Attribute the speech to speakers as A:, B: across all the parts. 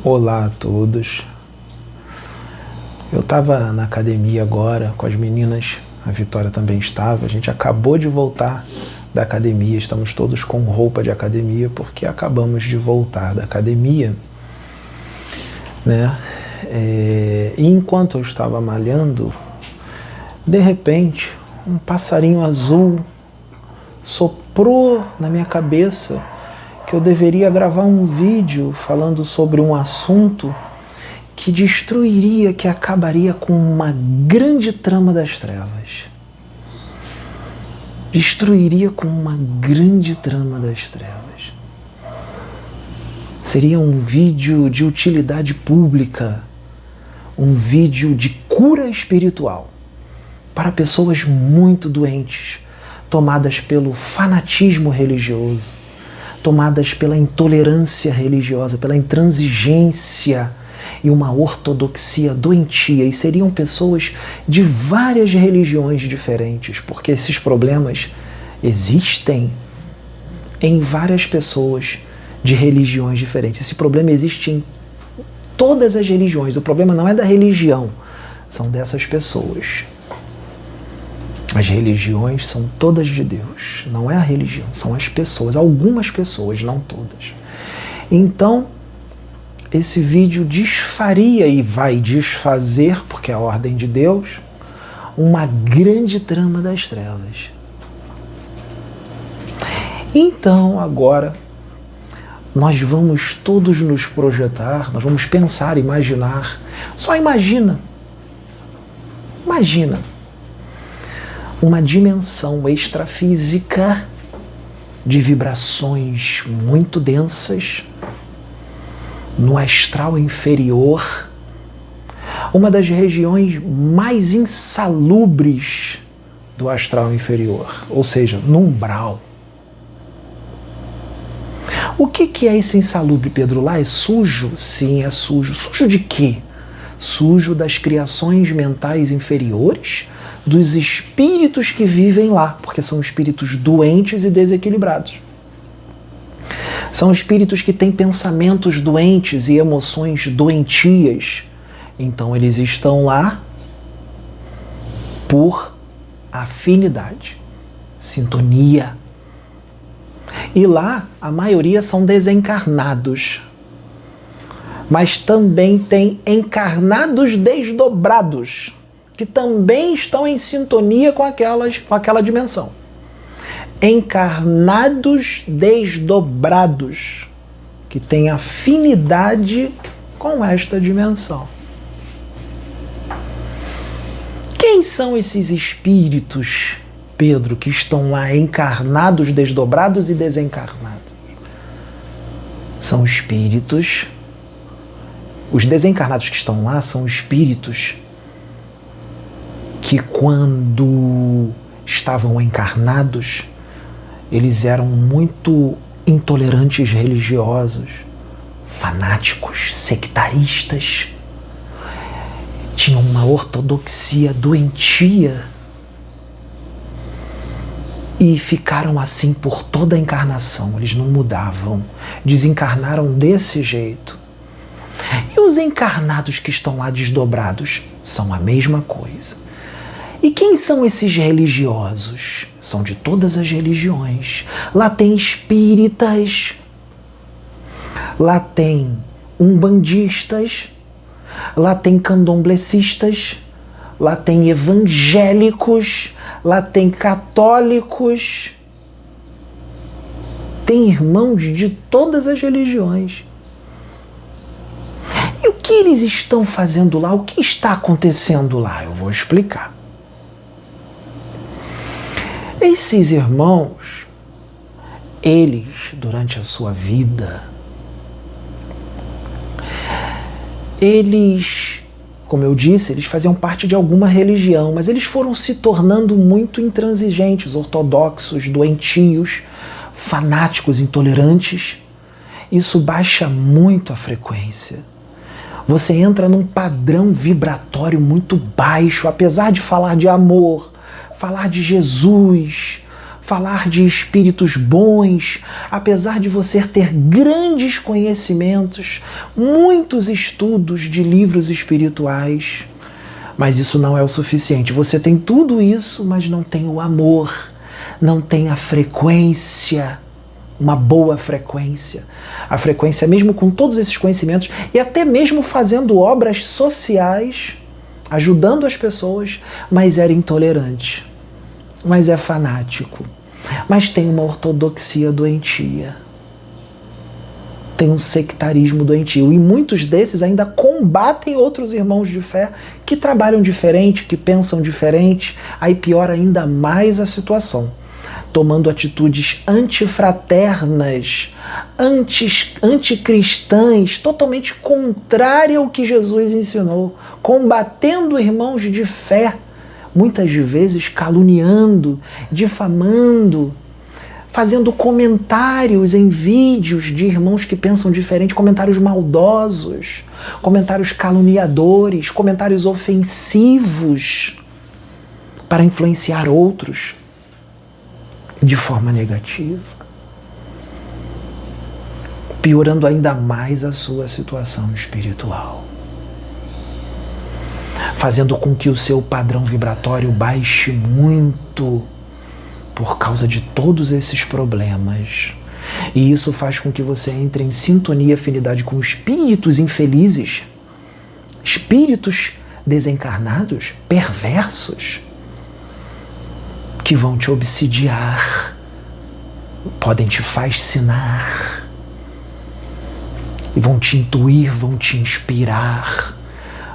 A: Olá a todos. Eu estava na academia agora com as meninas, a Vitória também estava, a gente acabou de voltar da academia, estamos todos com roupa de academia porque acabamos de voltar da academia, né? E enquanto eu estava malhando, de repente, um passarinho azul soprou na minha cabeça que eu deveria gravar um vídeo falando sobre um assunto que destruiria, que acabaria com uma grande trama das trevas. Destruiria com uma grande trama das trevas. Seria um vídeo de utilidade pública, um vídeo de cura espiritual para pessoas muito doentes, tomadas pelo fanatismo religioso, tomadas pela intolerância religiosa, pela intransigência e uma ortodoxia doentia. E seriam pessoas de várias religiões diferentes, porque esses problemas existem em várias pessoas de religiões diferentes. Esse problema existe em todas as religiões. O problema não é da religião, são dessas pessoas. As religiões são todas de Deus, não é a religião, são as pessoas, algumas pessoas, não todas. Então, esse vídeo desfaria e vai desfazer, porque é a ordem de Deus, uma grande trama das trevas. Então, agora, nós vamos todos nos projetar, nós vamos pensar, imaginar. Só imagina uma dimensão extrafísica de vibrações muito densas no astral inferior, uma das regiões mais insalubres do astral inferior, ou seja, no umbral. O que é esse insalubre, Pedro? Lá é sujo? Sim, é sujo. Sujo de quê? Sujo das criações mentais inferiores, dos espíritos que vivem lá, porque são espíritos doentes e desequilibrados. São espíritos que têm pensamentos doentes e emoções doentias. Então eles estão lá por afinidade, sintonia. E lá a maioria são desencarnados. Mas também tem encarnados desdobrados, que também estão em sintonia com aquela dimensão. Encarnados desdobrados, que têm afinidade com esta dimensão. Quem são esses espíritos, Pedro, que estão lá encarnados, desdobrados e desencarnados? São espíritos. Os desencarnados que estão lá são espíritos que, quando estavam encarnados, eles eram muito intolerantes religiosos, fanáticos, sectaristas, tinham uma ortodoxia doentia e ficaram assim por toda a encarnação. Eles não mudavam, desencarnaram desse jeito. E os encarnados que estão lá desdobrados são a mesma coisa. E quem são esses religiosos? São de todas as religiões. Lá tem espíritas, lá tem umbandistas, lá tem candomblecistas, lá tem evangélicos, lá tem católicos. Tem irmãos de todas as religiões. E o que eles estão fazendo lá? O que está acontecendo lá? Eu vou explicar. Esses irmãos, eles, durante a sua vida, eles, como eu disse, eles faziam parte de alguma religião, mas eles foram se tornando muito intransigentes, ortodoxos, doentios, fanáticos, intolerantes. Isso baixa muito a frequência. Você entra num padrão vibratório muito baixo, apesar de falar de amor, falar de Jesus, falar de espíritos bons, apesar de você ter grandes conhecimentos, muitos estudos de livros espirituais, mas isso não é o suficiente. Você tem tudo isso, mas não tem o amor, não tem a frequência, uma boa frequência. A frequência, mesmo com todos esses conhecimentos, e até mesmo fazendo obras sociais, ajudando as pessoas, mas era intolerante, mas é fanático, mas tem uma ortodoxia doentia, tem um sectarismo doentio, e muitos desses ainda combatem outros irmãos de fé que trabalham diferente, que pensam diferente, aí piora ainda mais a situação, tomando atitudes antifraternas, anticristãs, totalmente contrária ao que Jesus ensinou, combatendo irmãos de fé, muitas vezes caluniando, difamando, fazendo comentários em vídeos de irmãos que pensam diferente, comentários maldosos, comentários caluniadores, comentários ofensivos para influenciar outros de forma negativa, piorando ainda mais a sua situação espiritual, fazendo com que o seu padrão vibratório baixe muito por causa de todos esses problemas. E isso faz com que você entre em sintonia e afinidade com espíritos infelizes, espíritos desencarnados, perversos, que vão te obsidiar, podem te fascinar, e vão te intuir, vão te inspirar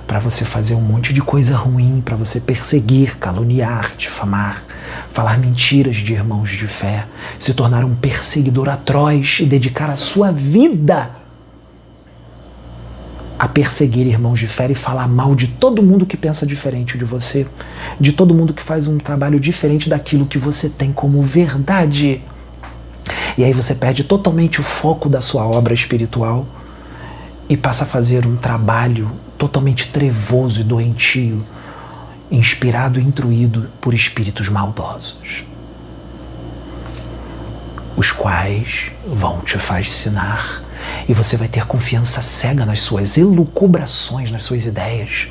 A: para você fazer um monte de coisa ruim, para você perseguir, caluniar, difamar, falar mentiras de irmãos de fé, se tornar um perseguidor atroz e dedicar a sua vida a perseguir irmãos de fé e falar mal de todo mundo que pensa diferente de você, de todo mundo que faz um trabalho diferente daquilo que você tem como verdade. E aí você perde totalmente o foco da sua obra espiritual e passa a fazer um trabalho totalmente trevoso e doentio, inspirado e intruído por espíritos maldosos, os quais vão te fascinar. E você vai ter confiança cega nas suas elucubrações, nas suas ideias.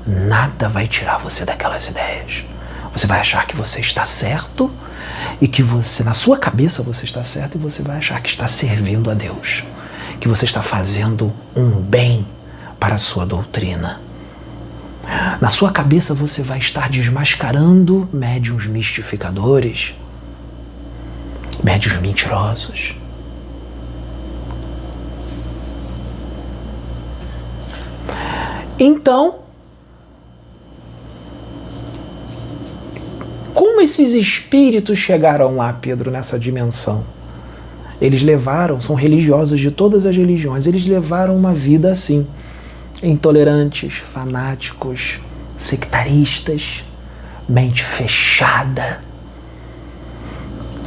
A: Nada vai tirar você daquelas ideias. Você vai achar que você está certo e que você, na sua cabeça você está certo, e você vai achar que está servindo a Deus, que você está fazendo um bem para a sua doutrina. Na sua cabeça você vai estar desmascarando médiuns mistificadores, médiuns mentirosos. Então, como esses espíritos chegaram lá, Pedro, nessa dimensão? Eles levaram, são religiosos de todas as religiões, eles levaram uma vida assim, intolerantes, fanáticos, sectaristas, mente fechada.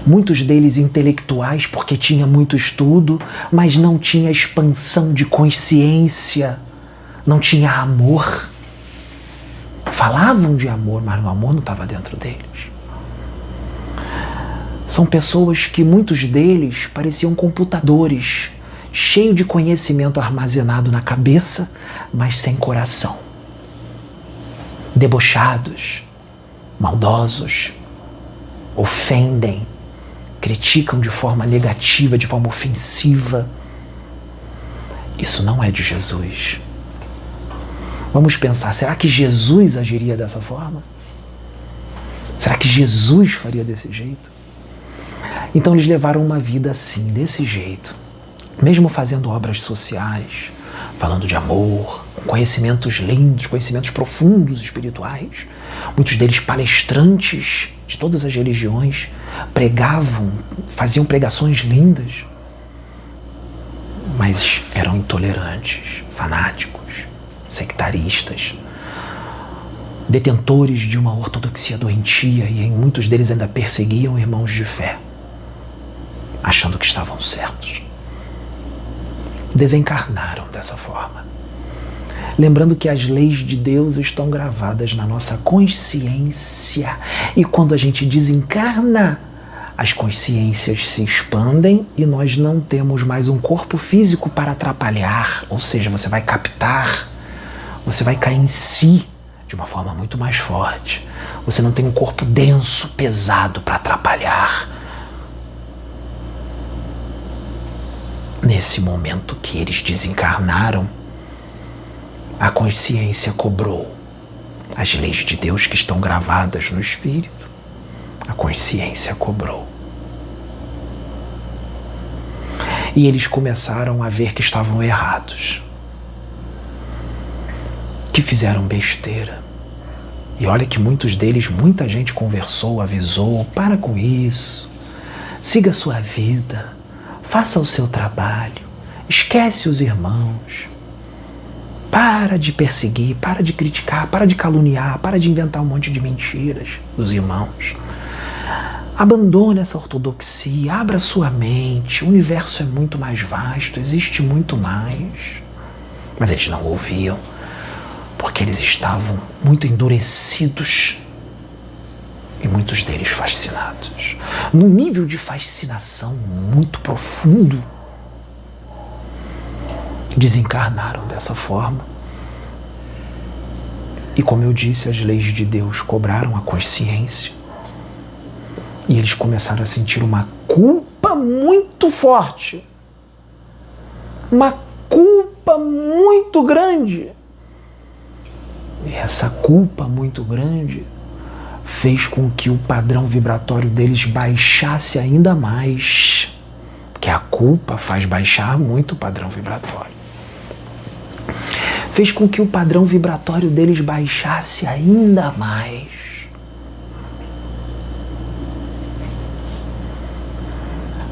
A: Muitos deles intelectuais, porque tinha muito estudo, mas não tinha expansão de consciência, não tinha amor. Falavam de amor, mas o amor não estava dentro deles. São pessoas que muitos deles pareciam computadores, cheio de conhecimento armazenado na cabeça, mas sem coração. Debochados, maldosos, ofendem, criticam de forma negativa, de forma ofensiva. Isso não é de Jesus. Vamos pensar, será que Jesus agiria dessa forma? Será que Jesus faria desse jeito? Então eles levaram uma vida assim, desse jeito, mesmo fazendo obras sociais, falando de amor, conhecimentos lindos, conhecimentos profundos espirituais, muitos deles palestrantes de todas as religiões, pregavam, faziam pregações lindas, mas eram intolerantes, fanáticos, sectaristas, detentores de uma ortodoxia doentia, e em muitos deles ainda perseguiam irmãos de fé, achando que estavam certos. Desencarnaram dessa forma. Lembrando que as leis de Deus estão gravadas na nossa consciência, e quando a gente desencarna, as consciências se expandem e nós não temos mais um corpo físico para atrapalhar, ou seja, você vai captar, você vai cair em si de uma forma muito mais forte. Você não tem um corpo denso, pesado para atrapalhar. Nesse momento que eles desencarnaram, a consciência cobrou as leis de Deus que estão gravadas no espírito. A consciência cobrou. E eles começaram a ver que estavam errados, que fizeram besteira. E olha que muitos deles, muita gente conversou, avisou, para com isso, siga a sua vida, faça o seu trabalho, esquece os irmãos, para de perseguir, para de criticar, para de caluniar, para de inventar um monte de mentiras dos irmãos. Abandone essa ortodoxia, abra sua mente, o universo é muito mais vasto, existe muito mais. Mas eles não ouviam, porque eles estavam muito endurecidos e muitos deles fascinados, num nível de fascinação muito profundo. Desencarnaram dessa forma. E como eu disse, as leis de Deus cobraram a consciência. E eles começaram a sentir uma culpa muito forte. Uma culpa muito grande. E essa culpa muito grande fez com que o padrão vibratório deles baixasse ainda mais. Porque a culpa faz baixar muito o padrão vibratório. Fez com que o padrão vibratório deles baixasse ainda mais.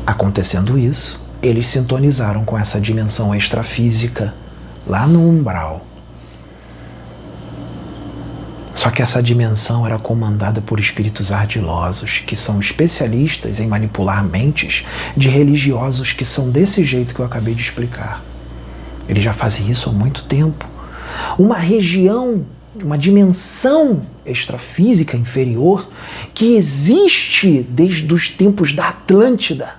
A: Acontecendo isso, eles sintonizaram com essa dimensão extrafísica lá no umbral. Só que essa dimensão era comandada por espíritos ardilosos, que são especialistas em manipular mentes de religiosos que são desse jeito que eu acabei de explicar. Eles já fazem isso há muito tempo. Uma região, uma dimensão extrafísica inferior que existe desde os tempos da Atlântida.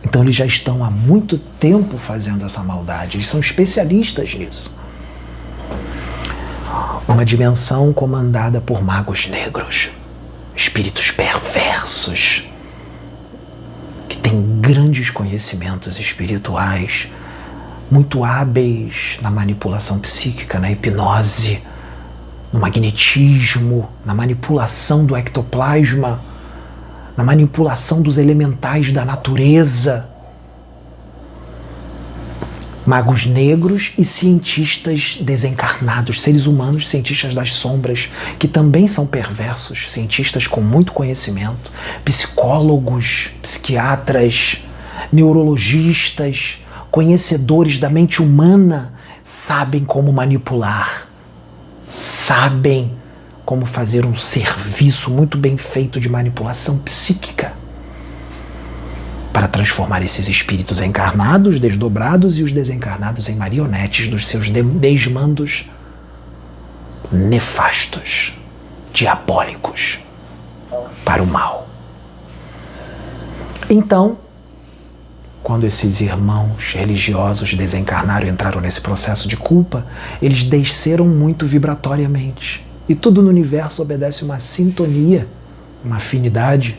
A: Então eles já estão há muito tempo fazendo essa maldade. Eles são especialistas nisso. Uma dimensão comandada por magos negros, espíritos perversos, que têm grandes conhecimentos espirituais, muito hábeis na manipulação psíquica, na hipnose, no magnetismo, na manipulação do ectoplasma, na manipulação dos elementais da natureza. Magos negros e cientistas desencarnados, seres humanos, cientistas das sombras, que também são perversos, cientistas com muito conhecimento, psicólogos, psiquiatras, neurologistas, conhecedores da mente humana, sabem como manipular, sabem como fazer um serviço muito bem feito de manipulação psíquica para transformar esses espíritos encarnados, desdobrados e os desencarnados em marionetes dos seus desmandos nefastos, diabólicos, para o mal. Então, quando esses irmãos religiosos desencarnaram e entraram nesse processo de culpa, eles desceram muito vibratoriamente. E tudo no universo obedece uma sintonia, uma afinidade.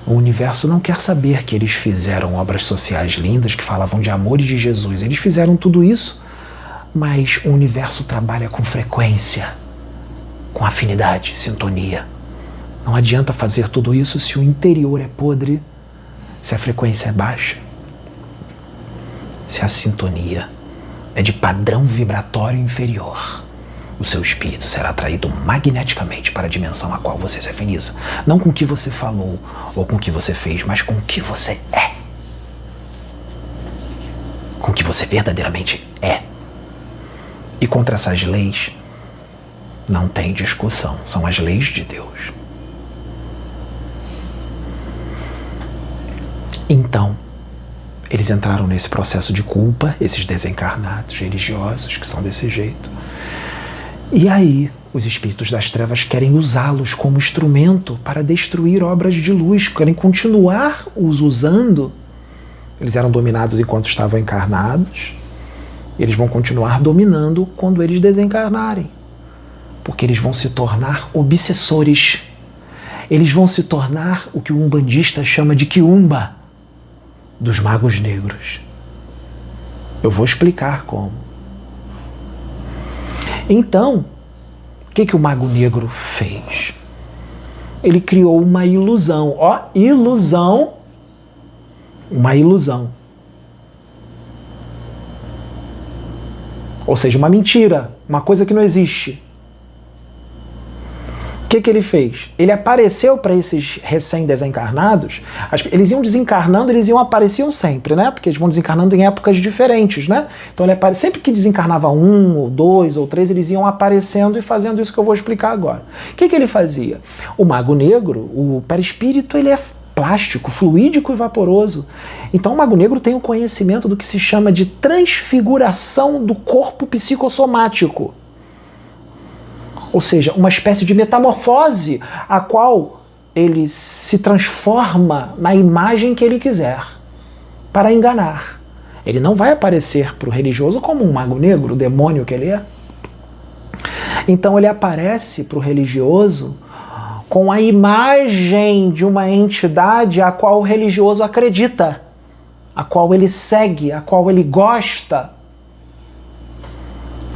A: O universo não quer saber que eles fizeram obras sociais lindas, que falavam de amor e de Jesus. Eles fizeram tudo isso, mas o universo trabalha com frequência, com afinidade, sintonia. Não adianta fazer tudo isso se o interior é podre, se a frequência é baixa, se a sintonia é de padrão vibratório inferior. O seu espírito será atraído magneticamente para a dimensão a qual você se afiniza. Não com o que você falou ou com o que você fez, mas com o que você é. Com o que você verdadeiramente é. E contra essas leis não tem discussão. São as leis de Deus. Então, eles entraram nesse processo de culpa, esses desencarnados religiosos que são desse jeito. E aí, Os espíritos das trevas querem usá-los como instrumento para destruir obras de luz, querem continuar os usando. Eles eram dominados enquanto estavam encarnados, eles vão continuar dominando quando eles desencarnarem, porque eles vão se tornar obsessores. Eles vão se tornar o que o umbandista chama de quiumba dos magos negros. Eu vou explicar como. Então, o que o mago negro fez? Ele criou uma ilusão. Ó, ilusão. Uma ilusão. Ou seja, uma mentira. Uma coisa que não existe. O que ele fez? Ele apareceu para esses recém-desencarnados. Eles iam desencarnando, eles apareciam sempre, né? Porque eles vão desencarnando em épocas diferentes, né? Então sempre que desencarnava um, ou dois, ou três, eles iam aparecendo e fazendo isso que eu vou explicar agora. O que ele fazia? O mago negro, o perispírito, ele é plástico, fluídico e vaporoso. Então o mago negro tem o conhecimento do que se chama de transfiguração do corpo psicossomático. Ou seja, uma espécie de metamorfose a qual ele se transforma na imagem que ele quiser para enganar. Ele não vai aparecer para o religioso como um mago negro, o demônio que ele é. Então ele aparece para o religioso com a imagem de uma entidade a qual o religioso acredita, a qual ele segue, a qual ele gosta.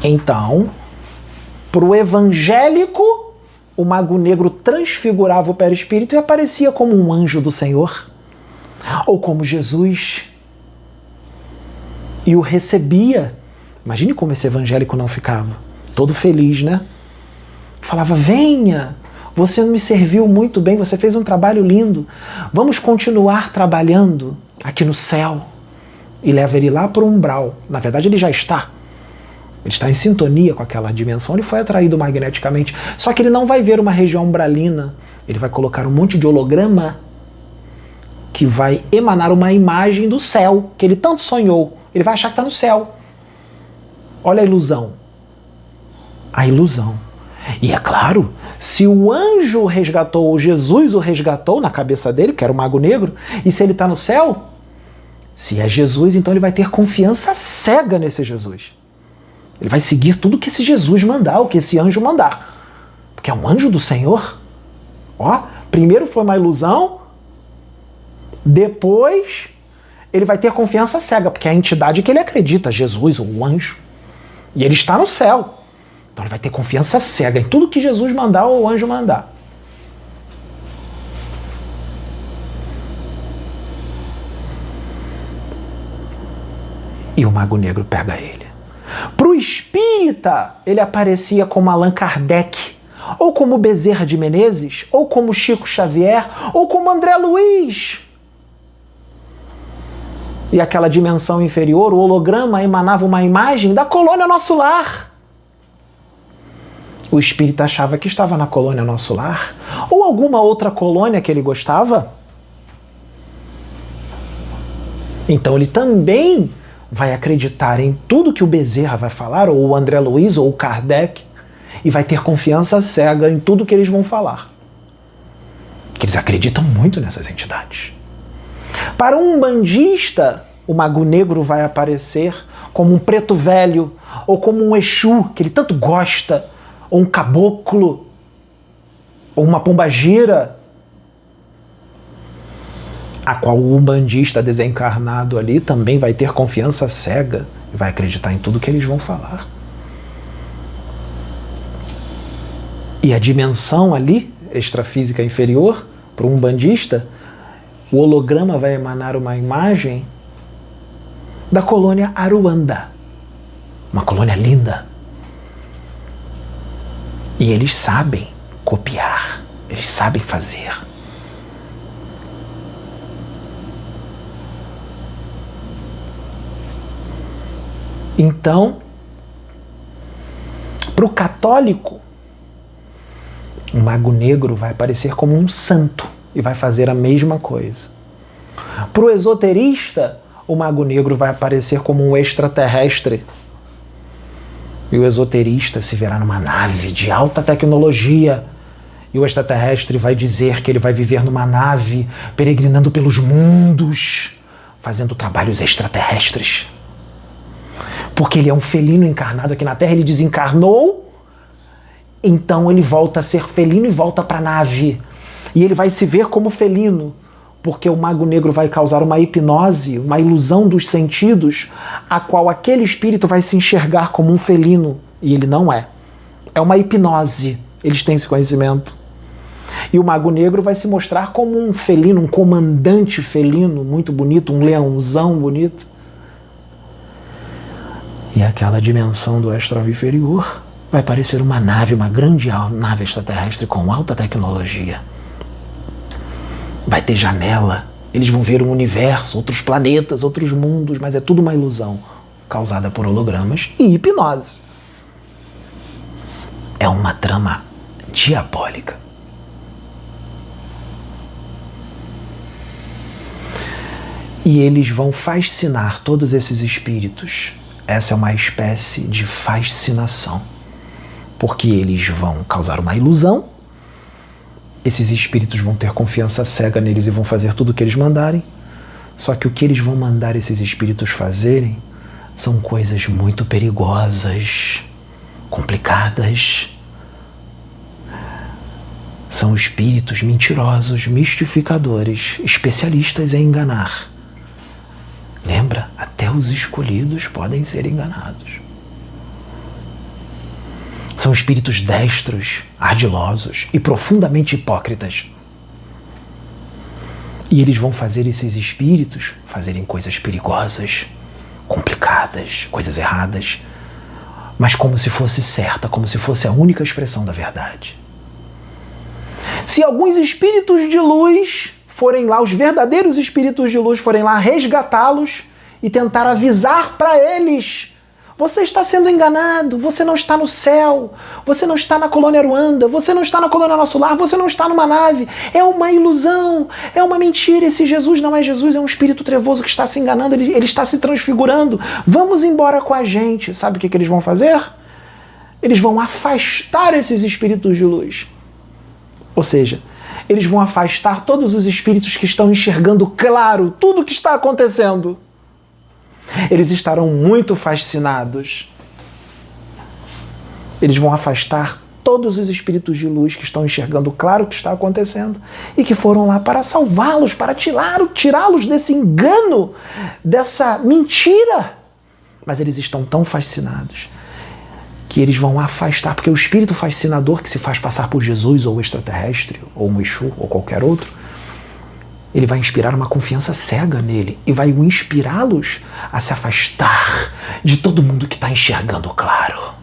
A: Então, para o evangélico, o mago negro transfigurava o perispírito e aparecia como um anjo do Senhor, ou como Jesus, e o recebia. Imagine como esse evangélico não ficava, todo feliz, né? Falava, venha, você me serviu muito bem, você fez um trabalho lindo, vamos continuar trabalhando aqui no céu. E leva ele lá para o umbral. Na verdade ele já está. Ele está em sintonia com aquela dimensão, ele foi atraído magneticamente. Só que ele não vai ver uma região umbralina, ele vai colocar um monte de holograma que vai emanar uma imagem do céu, que ele tanto sonhou. Ele vai achar que está no céu. Olha a ilusão. A ilusão. E é claro, se o anjo o resgatou, ou Jesus o resgatou na cabeça dele, que era o mago negro, e se ele está no céu, se é Jesus, então ele vai ter confiança cega nesse Jesus. Ele vai seguir tudo que esse Jesus mandar, o que esse anjo mandar. Porque é um anjo do Senhor. Ó, primeiro foi uma ilusão, depois ele vai ter confiança cega, porque é a entidade que ele acredita, Jesus, o anjo. E ele está no céu. Então ele vai ter confiança cega em tudo que Jesus mandar ou o anjo mandar. E o mago negro pega ele. Para o espírita, ele aparecia como Allan Kardec, ou como Bezerra de Menezes, ou como Chico Xavier, ou como André Luiz. E aquela dimensão inferior, o holograma, emanava uma imagem da colônia Nosso Lar. O espírita achava que estava na colônia Nosso Lar, ou alguma outra colônia que ele gostava. Então ele também vai acreditar em tudo que o Bezerra vai falar, ou o André Luiz, ou o Kardec, e vai ter confiança cega em tudo que eles vão falar. Porque eles acreditam muito nessas entidades. Para um umbandista, o mago negro vai aparecer como um preto velho, ou como um Exu, que ele tanto gosta, ou um caboclo, ou uma pombagira, a qual o umbandista desencarnado ali também vai ter confiança cega e vai acreditar em tudo que eles vão falar. E a dimensão ali, extrafísica inferior, para um umbandista, o holograma vai emanar uma imagem da colônia Aruanda, uma colônia linda. E eles sabem copiar, eles sabem fazer. Então, para o católico, o mago negro vai aparecer como um santo e vai fazer a mesma coisa. Para o esoterista, o mago negro vai aparecer como um extraterrestre E o esoterista se verá numa nave de alta tecnologia. E o extraterrestre vai dizer que ele vai viver numa nave, peregrinando pelos mundos, fazendo trabalhos extraterrestres. Porque ele é um felino encarnado aqui na Terra, ele desencarnou, então ele volta a ser felino e volta para a nave. E ele vai se ver como felino, porque o mago negro vai causar uma hipnose, uma ilusão dos sentidos, a qual aquele espírito vai se enxergar como um felino, e ele não é. É uma hipnose, eles têm esse conhecimento. E o mago negro vai se mostrar como um felino, um comandante felino, muito bonito, um leãozão bonito. E aquela dimensão do astral inferior vai parecer uma nave, uma grande nave extraterrestre com alta tecnologia. Vai ter janela, eles vão ver um universo, outros planetas, outros mundos, mas é tudo uma ilusão causada por hologramas e hipnose. É uma trama diabólica. E eles vão fascinar todos esses espíritos. Essa é uma espécie de fascinação, porque eles vão causar uma ilusão. Esses espíritos vão ter confiança cega neles e vão fazer tudo o que eles mandarem. Só que o que eles vão mandar esses espíritos fazerem são coisas muito perigosas, complicadas. São espíritos mentirosos, mistificadores, especialistas em enganar. Lembra? Até os escolhidos podem ser enganados. São espíritos destros, ardilosos e profundamente hipócritas. E eles vão fazer esses espíritos fazerem coisas perigosas, complicadas, coisas erradas, mas como se fosse certa, como se fosse a única expressão da verdade. Se alguns espíritos de luz forem lá, os verdadeiros espíritos de luz forem lá resgatá-los e tentar avisar para eles: você está sendo enganado, você não está no céu, você não está na colônia Ruanda, você não está na colônia Nosso Lar, você não está numa nave, é uma ilusão, é uma mentira, esse Jesus não é Jesus, é um espírito trevoso que está se enganando, ele está se transfigurando, vamos embora com a gente. Sabe o que eles vão fazer? Eles vão afastar esses espíritos de luz. Ou seja, eles vão afastar todos os espíritos que estão enxergando claro tudo o que está acontecendo. Eles estarão muito fascinados. Eles vão afastar todos os espíritos de luz que estão enxergando claro o que está acontecendo e que foram lá para salvá-los, para tirá-los desse engano, dessa mentira. Mas eles estão tão fascinados que eles vão afastar, porque o espírito fascinador que se faz passar por Jesus ou extraterrestre, ou um Exu, ou qualquer outro, ele vai inspirar uma confiança cega nele e vai inspirá-los a se afastar de todo mundo que está enxergando claro.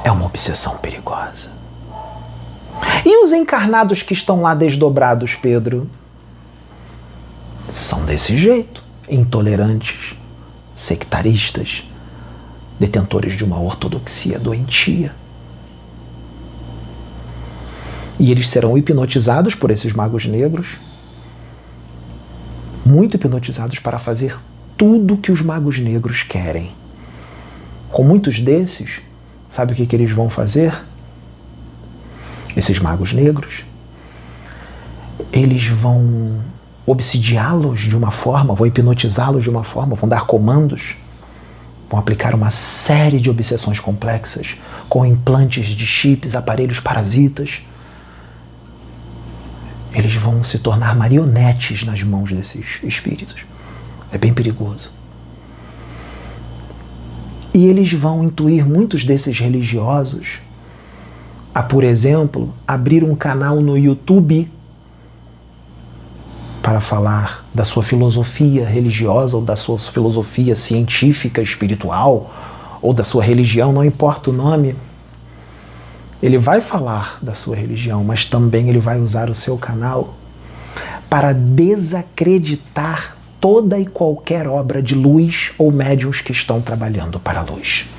A: É uma obsessão perigosa. E os encarnados que estão lá desdobrados, Pedro? São desse jeito, intolerantes, sectaristas, detentores de uma ortodoxia doentia. E eles serão hipnotizados por esses magos negros, muito hipnotizados para fazer tudo que os magos negros querem. Com muitos desses, sabe o que eles vão fazer? Esses magos negros, eles vão obsidiá-los de uma forma, vão hipnotizá-los de uma forma, vão dar comandos, vão aplicar uma série de obsessões complexas, com implantes de chips, aparelhos parasitas. Eles vão se tornar marionetes nas mãos desses espíritos. É bem perigoso. E eles vão intuir muitos desses religiosos a, por exemplo, abrir um canal no YouTube para falar da sua filosofia religiosa ou da sua filosofia científica, espiritual, ou da sua religião, não importa o nome. Ele vai falar da sua religião, mas também ele vai usar o seu canal para desacreditar toda e qualquer obra de luz ou médiuns que estão trabalhando para a luz.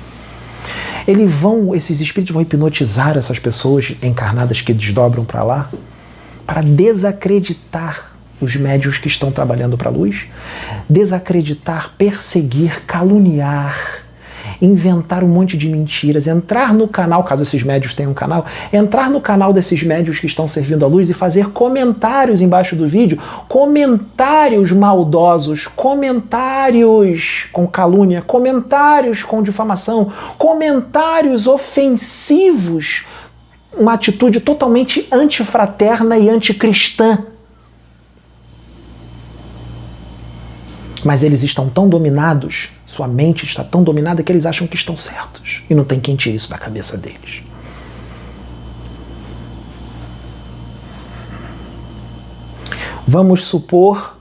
A: Esses espíritos vão hipnotizar essas pessoas encarnadas que desdobram para lá, para desacreditar os médiuns que estão trabalhando para a luz, desacreditar, perseguir, caluniar, inventar um monte de mentiras, entrar no canal, caso esses médiuns tenham um canal, entrar no canal desses médiuns que estão servindo a luz e fazer comentários embaixo do vídeo, comentários maldosos, comentários com calúnia, comentários com difamação, comentários ofensivos, uma atitude totalmente antifraterna e anticristã. Mas eles estão tão dominados, sua mente está tão dominada que eles acham que estão certos. E não tem quem tire isso da cabeça deles. Vamos supor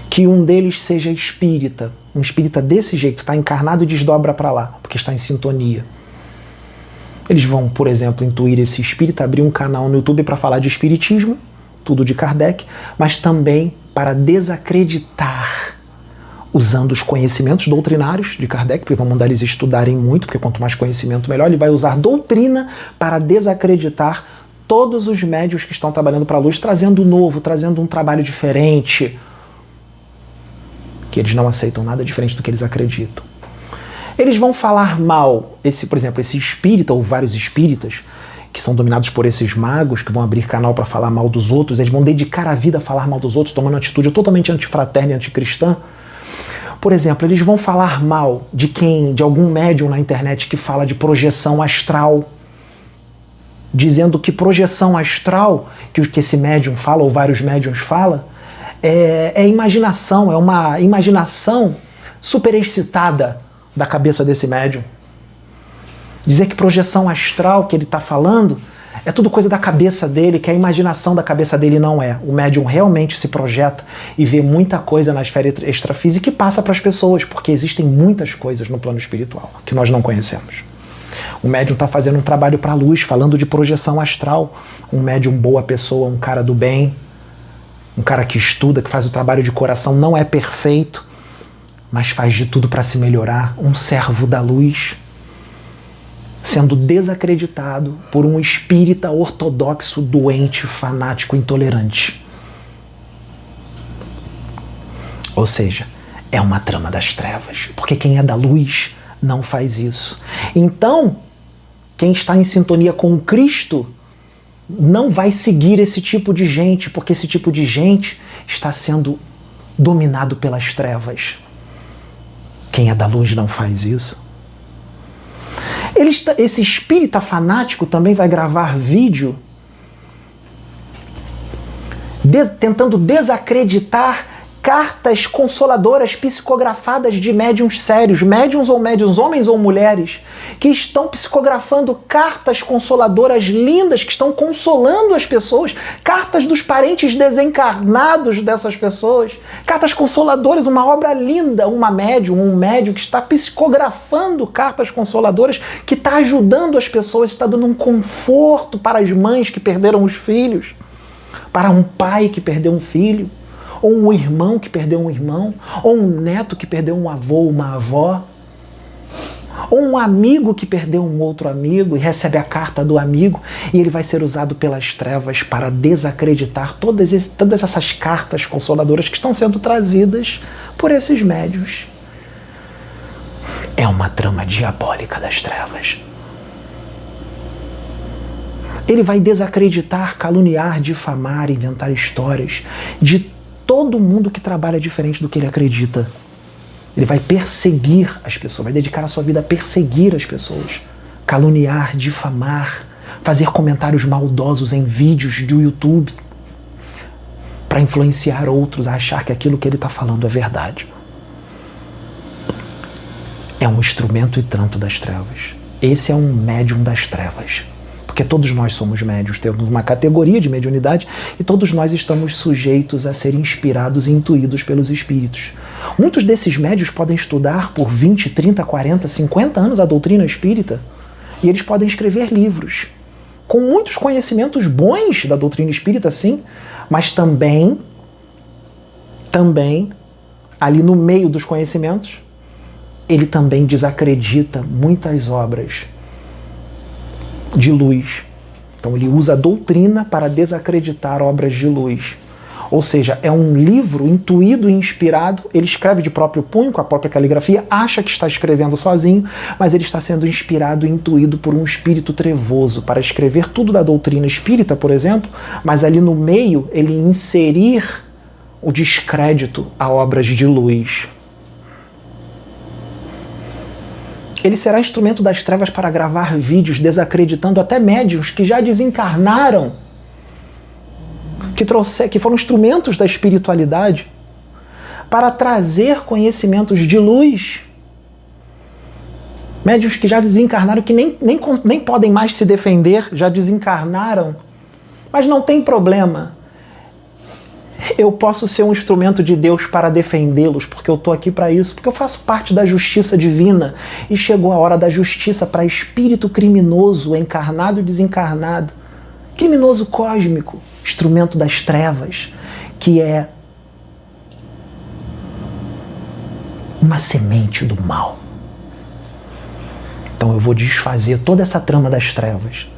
A: que um deles seja espírita. Um espírita desse jeito, está encarnado e desdobra para lá, porque está em sintonia. Eles vão, por exemplo, intuir esse espírita, abrir um canal no YouTube para falar de espiritismo, tudo de Kardec, mas também para desacreditar, usando os conhecimentos doutrinários de Kardec, porque vão mandar eles estudarem muito, porque quanto mais conhecimento melhor. Ele vai usar doutrina para desacreditar todos os médiuns que estão trabalhando para a luz, trazendo novo, trazendo um trabalho diferente, que eles não aceitam nada diferente do que eles acreditam. Eles vão falar mal, por exemplo, esse espírita ou vários espíritas que são dominados por esses magos, que vão abrir canal para falar mal dos outros, eles vão dedicar a vida a falar mal dos outros, tomando uma atitude totalmente antifraterna e anticristã. Por exemplo, eles vão falar mal de algum médium na internet que fala de projeção astral, dizendo que projeção astral, que esse médium fala, ou vários médiums falam, é imaginação, é uma imaginação super excitada da cabeça desse médium. Dizer que projeção astral que ele está falando é tudo coisa da cabeça dele, que a imaginação da cabeça dele não é. O médium realmente se projeta e vê muita coisa na esfera extrafísica e passa para as pessoas, porque existem muitas coisas no plano espiritual que nós não conhecemos. O médium está fazendo um trabalho para a luz, falando de projeção astral. Um médium boa pessoa, um cara do bem, um cara que estuda, que faz o trabalho de coração, não é perfeito, mas faz de tudo para se melhorar. Um servo da luz, sendo desacreditado por um espírita ortodoxo, doente, fanático, intolerante. Ou seja, é uma trama das trevas, porque quem é da luz não faz isso. Então, quem está em sintonia com Cristo não vai seguir esse tipo de gente, porque esse tipo de gente está sendo dominado pelas trevas. Quem é da luz não faz isso. Esse espírita fanático também vai gravar vídeo tentando desacreditar cartas consoladoras psicografadas de médiuns sérios, médiuns homens ou mulheres, que estão psicografando cartas consoladoras lindas, que estão consolando as pessoas, cartas dos parentes desencarnados dessas pessoas, cartas consoladoras, uma obra linda, um médium que está psicografando cartas consoladoras, que está ajudando as pessoas, está dando um conforto para as mães que perderam os filhos, para um pai que perdeu um filho, ou um irmão que perdeu um irmão, ou um neto que perdeu um avô, uma avó, ou um amigo que perdeu um outro amigo e recebe a carta do amigo, e ele vai ser usado pelas trevas para desacreditar todas essas cartas consoladoras que estão sendo trazidas por esses médiuns. É uma trama diabólica das trevas. Ele vai desacreditar, caluniar, difamar, inventar histórias de todo mundo que trabalha diferente do que ele acredita. Ele vai perseguir as pessoas, vai dedicar a sua vida a perseguir as pessoas, caluniar, difamar, fazer comentários maldosos em vídeos do YouTube para influenciar outros a achar que aquilo que ele está falando é verdade. É um instrumento e tanto das trevas. Esse é um médium das trevas. Porque todos nós somos médiuns, temos uma categoria de mediunidade e todos nós estamos sujeitos a ser inspirados e intuídos pelos espíritos. Muitos desses médiuns podem estudar por 20, 30, 40, 50 anos a doutrina espírita e eles podem escrever livros com muitos conhecimentos bons da doutrina espírita, sim, mas também, ali no meio dos conhecimentos, ele também desacredita muitas obras de luz Então ele usa a doutrina para desacreditar obras de luz. Ou seja, é um livro intuído e inspirado, ele escreve de próprio punho, com a própria caligrafia, acha que está escrevendo sozinho, mas ele está sendo inspirado e intuído por um espírito trevoso para escrever tudo da doutrina espírita, por exemplo, mas ali no meio ele inserir o descrédito a obras de luz. Ele será instrumento das trevas para gravar vídeos desacreditando até médiuns que já desencarnaram, que foram instrumentos da espiritualidade, para trazer conhecimentos de luz. Médiuns que já desencarnaram, que nem podem mais se defender, já desencarnaram, mas não tem problema. Eu posso ser um instrumento de Deus para defendê-los, porque eu estou aqui para isso, porque eu faço parte da justiça divina, e chegou a hora da justiça para espírito criminoso, encarnado e desencarnado, criminoso cósmico, instrumento das trevas, que é uma semente do mal. Então eu vou desfazer toda essa trama das trevas.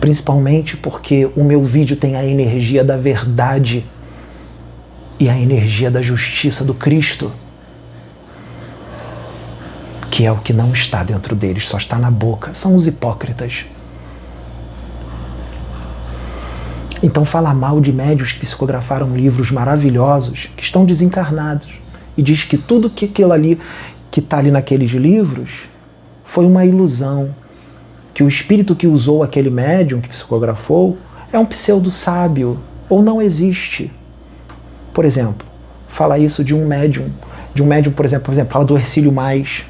A: Principalmente porque o meu vídeo tem a energia da verdade e a energia da justiça do Cristo, que é o que não está dentro deles, só está na boca. São os hipócritas. Então fala mal de médiuns que psicografaram livros maravilhosos, que estão desencarnados, e diz que tudo que aquilo ali, que está ali naqueles livros, foi uma ilusão, que o espírito que usou aquele médium que psicografou é um pseudo-sábio, ou não existe. Por exemplo, fala isso de um médium, por exemplo, fala do Hercílio Mais,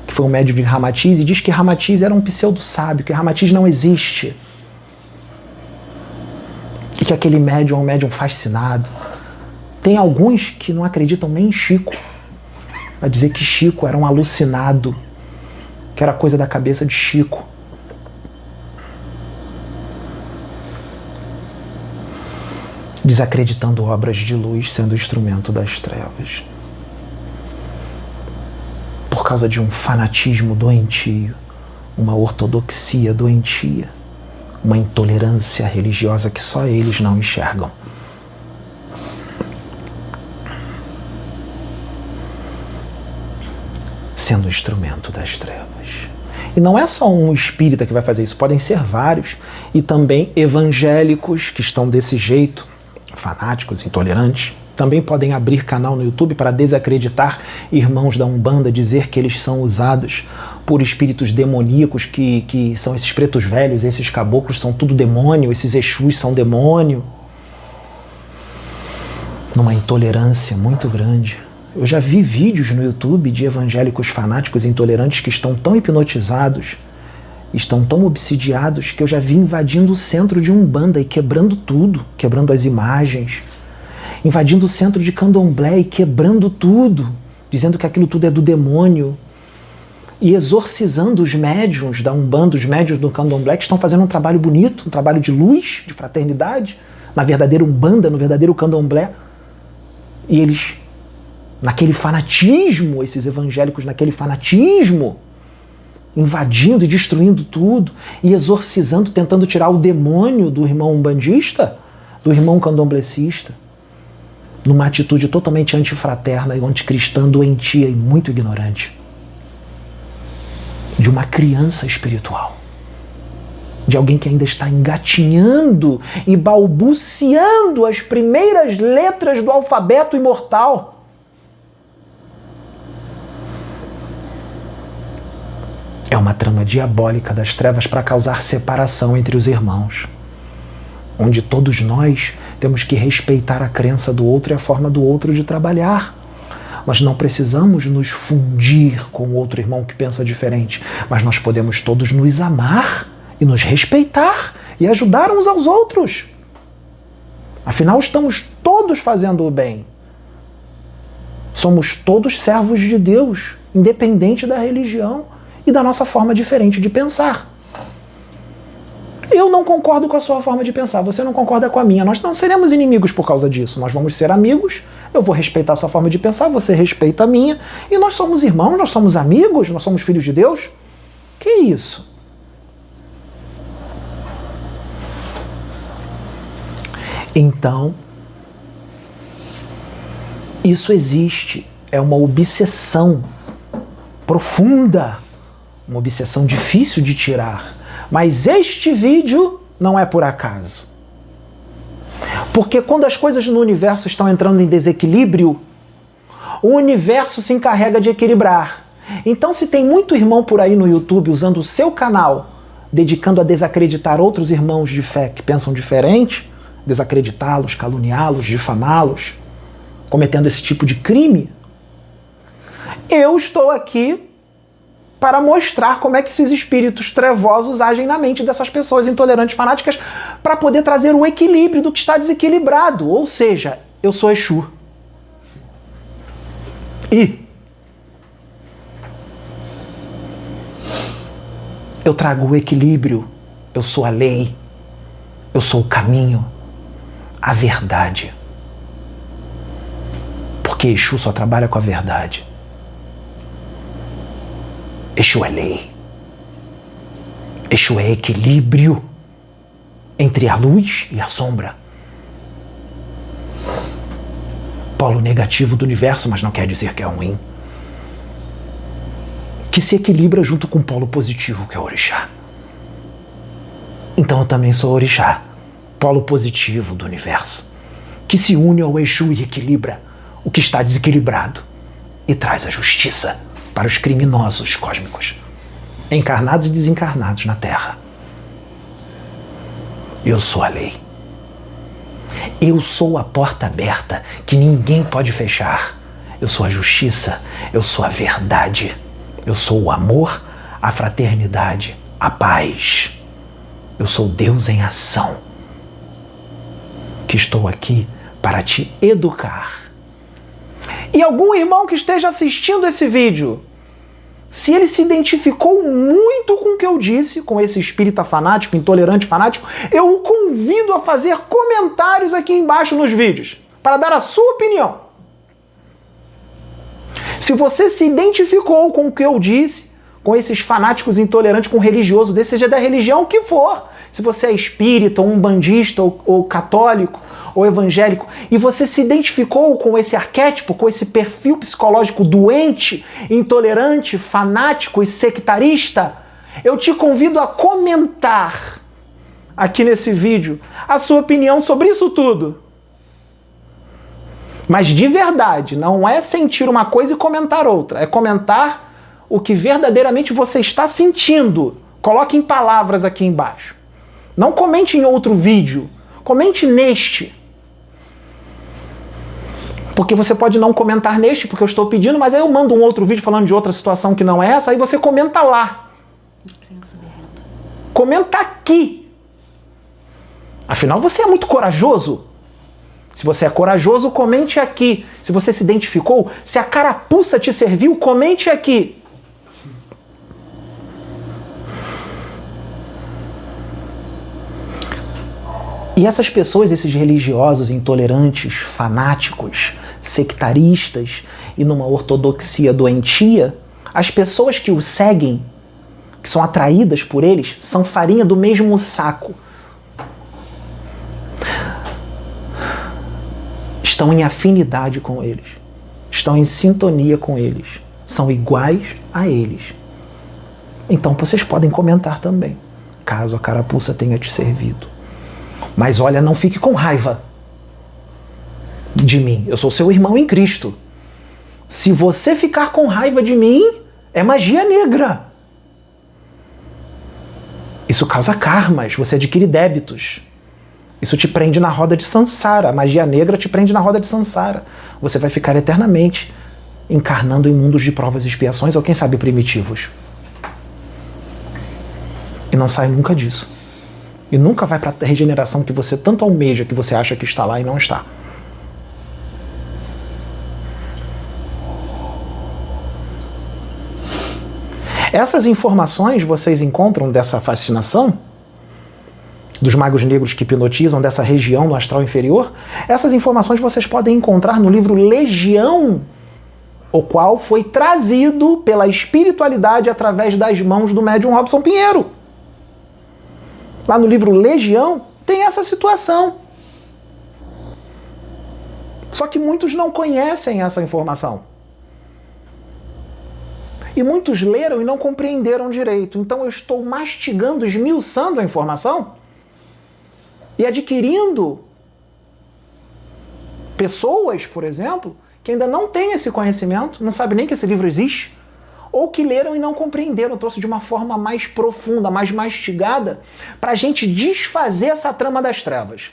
A: que foi um médium de Ramatiz, e diz que Ramatiz era um pseudo-sábio, que Ramatiz não existe. E que aquele médium é um médium fascinado. Tem alguns que não acreditam nem em Chico, a dizer que Chico era um alucinado, que era coisa da cabeça de Chico. Desacreditando obras de luz sendo instrumento das trevas. Por causa de um fanatismo doentio, uma ortodoxia doentia, uma intolerância religiosa que só eles não enxergam. Sendo instrumento das trevas. E não é só um espírita que vai fazer isso, podem ser vários. E também evangélicos que estão desse jeito, fanáticos, intolerantes, também podem abrir canal no YouTube para desacreditar irmãos da Umbanda, dizer que eles são usados por espíritos demoníacos, que são esses pretos velhos, esses caboclos são tudo demônio, esses exus são demônio. Numa intolerância muito grande. Eu já vi vídeos no YouTube de evangélicos fanáticos e intolerantes que estão tão hipnotizados, estão tão obsidiados, que eu já vi invadindo o centro de Umbanda e quebrando tudo, quebrando as imagens, invadindo o centro de Candomblé e quebrando tudo, dizendo que aquilo tudo é do demônio, e exorcizando os médiuns da Umbanda, os médiuns do Candomblé, que estão fazendo um trabalho bonito, um trabalho de luz, de fraternidade, na verdadeira Umbanda, no verdadeiro Candomblé. E eles, naquele fanatismo, esses evangélicos naquele fanatismo, invadindo e destruindo tudo, e exorcizando, tentando tirar o demônio do irmão umbandista, do irmão candomblecista, numa atitude totalmente antifraterna e anticristã, doentia e muito ignorante. De uma criança espiritual. De alguém que ainda está engatinhando e balbuciando as primeiras letras do alfabeto imortal. É uma trama diabólica das trevas para causar separação entre os irmãos, onde todos nós temos que respeitar a crença do outro e a forma do outro de trabalhar. Nós não precisamos nos fundir com o outro irmão que pensa diferente, mas nós podemos todos nos amar e nos respeitar e ajudar uns aos outros. Afinal, estamos todos fazendo o bem. Somos todos servos de Deus, independente da religião e da nossa forma diferente de pensar. Eu não concordo com a sua forma de pensar, você não concorda com a minha. Nós não seremos inimigos por causa disso. Nós vamos ser amigos, eu vou respeitar a sua forma de pensar, você respeita a minha, e nós somos irmãos, nós somos amigos, nós somos filhos de Deus. Que isso? Então, isso existe. É uma obsessão profunda, uma obsessão difícil de tirar. Mas este vídeo não é por acaso. Porque quando as coisas no universo estão entrando em desequilíbrio, o universo se encarrega de equilibrar. Então, se tem muito irmão por aí no YouTube usando o seu canal, dedicando a desacreditar outros irmãos de fé que pensam diferente, desacreditá-los, caluniá-los, difamá-los, cometendo esse tipo de crime, eu estou aqui para mostrar como é que esses espíritos trevosos agem na mente dessas pessoas intolerantes, fanáticas, para poder trazer o equilíbrio do que está desequilibrado. Ou seja, eu sou Exu. E eu trago o equilíbrio, eu sou a lei, eu sou o caminho, a verdade. Porque Exu só trabalha com a verdade. Exu é lei. Exu é equilíbrio entre a luz e a sombra. Polo negativo do universo, mas não quer dizer que é ruim. Que se equilibra junto com o polo positivo, que é o orixá. Então eu também sou orixá, polo positivo do universo, que se une ao Exu e equilibra o que está desequilibrado e traz a justiça para os criminosos cósmicos, encarnados e desencarnados na Terra. Eu sou a lei. Eu sou a porta aberta que ninguém pode fechar. Eu sou a justiça, eu sou a verdade, eu sou o amor, a fraternidade, a paz. Eu sou Deus em ação, que estou aqui para te educar. E algum irmão que esteja assistindo esse vídeo, se ele se identificou muito com o que eu disse, com esse espírita fanático, intolerante fanático, eu o convido a fazer comentários aqui embaixo nos vídeos, para dar a sua opinião. Se você se identificou com o que eu disse, com esses fanáticos intolerantes, com um religioso desse, seja da religião que for, se você é espírita, ou umbandista, ou católico, ou evangélico, e você se identificou com esse arquétipo, com esse perfil psicológico doente, intolerante, fanático e sectarista, eu te convido a comentar aqui nesse vídeo a sua opinião sobre isso tudo. Mas de verdade, não é sentir uma coisa e comentar outra, é comentar o que verdadeiramente você está sentindo. Coloque em palavras aqui embaixo. Não comente em outro vídeo, comente neste. Porque você pode não comentar neste, porque eu estou pedindo, mas aí eu mando um outro vídeo falando de outra situação que não é essa, aí você comenta lá. Comenta aqui. Afinal, você é muito corajoso. Se você é corajoso, comente aqui. Se você se identificou, se a carapuça te serviu, comente aqui. E essas pessoas, esses religiosos intolerantes, fanáticos, sectaristas e numa ortodoxia doentia, as pessoas que os seguem, que são atraídas por eles, são farinha do mesmo saco. Estão em afinidade com eles, estão em sintonia com eles, são iguais a eles. Então vocês podem comentar também, caso a carapuça tenha te servido. Mas olha, não fique com raiva de mim. Eu sou seu irmão em Cristo. Se você ficar com raiva de mim, é magia negra. Isso causa karmas, você adquire débitos. Isso te prende na roda de Sansara. A magia negra te prende na roda de Sansara. Você vai ficar eternamente encarnando em mundos de provas e expiações, ou quem sabe primitivos. E não sai nunca disso. E nunca vai para a regeneração que você tanto almeja, que você acha que está lá e não está. Essas informações vocês encontram dessa fascinação dos magos negros que hipnotizam, dessa região no astral inferior. Essas informações vocês podem encontrar no livro Legião, o qual foi trazido pela espiritualidade através das mãos do médium Robson Pinheiro. Lá no livro Legião tem essa situação. Só que muitos não conhecem essa informação. E muitos leram e não compreenderam direito. Então eu estou mastigando, esmiuçando a informação e adquirindo pessoas, por exemplo, que ainda não têm esse conhecimento, não sabem nem que esse livro existe, ou que leram e não compreenderam. Eu trouxe de uma forma mais profunda, mais mastigada, para a gente desfazer essa trama das trevas.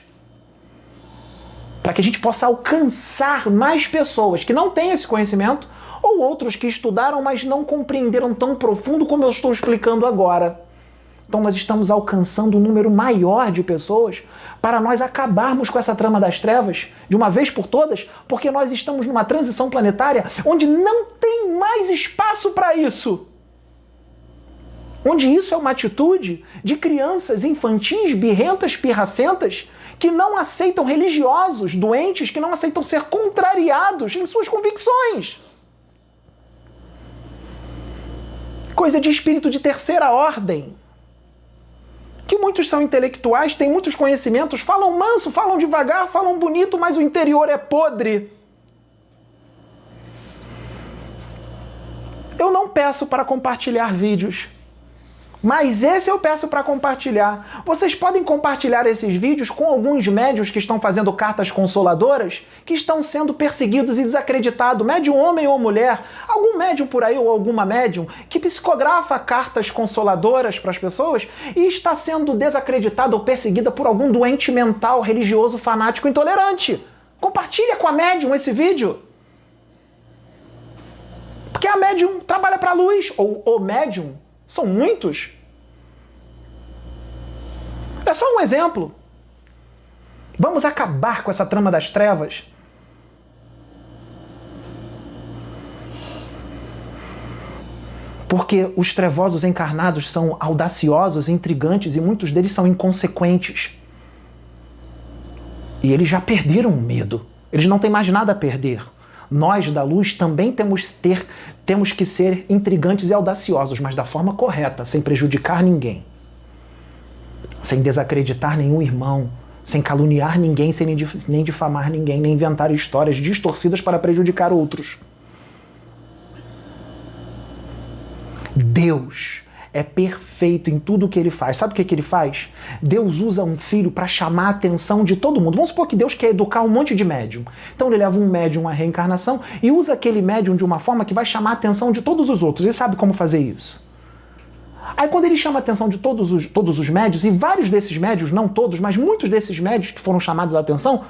A: Para que a gente possa alcançar mais pessoas que não têm esse conhecimento, ou outros que estudaram, mas não compreenderam tão profundo como eu estou explicando agora. Então nós estamos alcançando um número maior de pessoas para nós acabarmos com essa trama das trevas de uma vez por todas, porque nós estamos numa transição planetária onde não tem mais espaço para isso. Onde isso é uma atitude de crianças infantis, birrentas, pirracentas, que não aceitam religiosos, doentes, que não aceitam ser contrariados em suas convicções. Coisa de espírito de terceira ordem. Que muitos são intelectuais, têm muitos conhecimentos, falam manso, falam devagar, falam bonito, mas o interior é podre. Eu não peço para compartilhar vídeos, mas esse eu peço para compartilhar. Vocês podem compartilhar esses vídeos com alguns médiuns que estão fazendo cartas consoladoras, que estão sendo perseguidos e desacreditados, médium homem ou mulher, algum médium por aí ou alguma médium que psicografa cartas consoladoras para as pessoas e está sendo desacreditada ou perseguida por algum doente mental, religioso, fanático, intolerante. Compartilha com a médium esse vídeo. Porque a médium trabalha para a luz, ou o médium. São muitos. É só um exemplo. Vamos acabar com essa trama das trevas. Porque os trevosos encarnados são audaciosos, intrigantes e muitos deles são inconsequentes. E eles já perderam o medo. Eles não têm mais nada a perder. Nós, da luz, também temos que ser intrigantes e audaciosos, mas da forma correta, sem prejudicar ninguém. Sem desacreditar nenhum irmão, sem caluniar ninguém, sem nem difamar ninguém, nem inventar histórias distorcidas para prejudicar outros. Deus é perfeito em tudo o que ele faz. Sabe o que ele faz? Deus usa um filho para chamar a atenção de todo mundo. Vamos supor que Deus quer educar um monte de médium. Então ele leva um médium à reencarnação e usa aquele médium de uma forma que vai chamar a atenção de todos os outros. Ele sabe como fazer isso. Aí quando ele chama a atenção de todos os médios, e vários desses médios, não todos, mas muitos desses médios que foram chamados a atenção,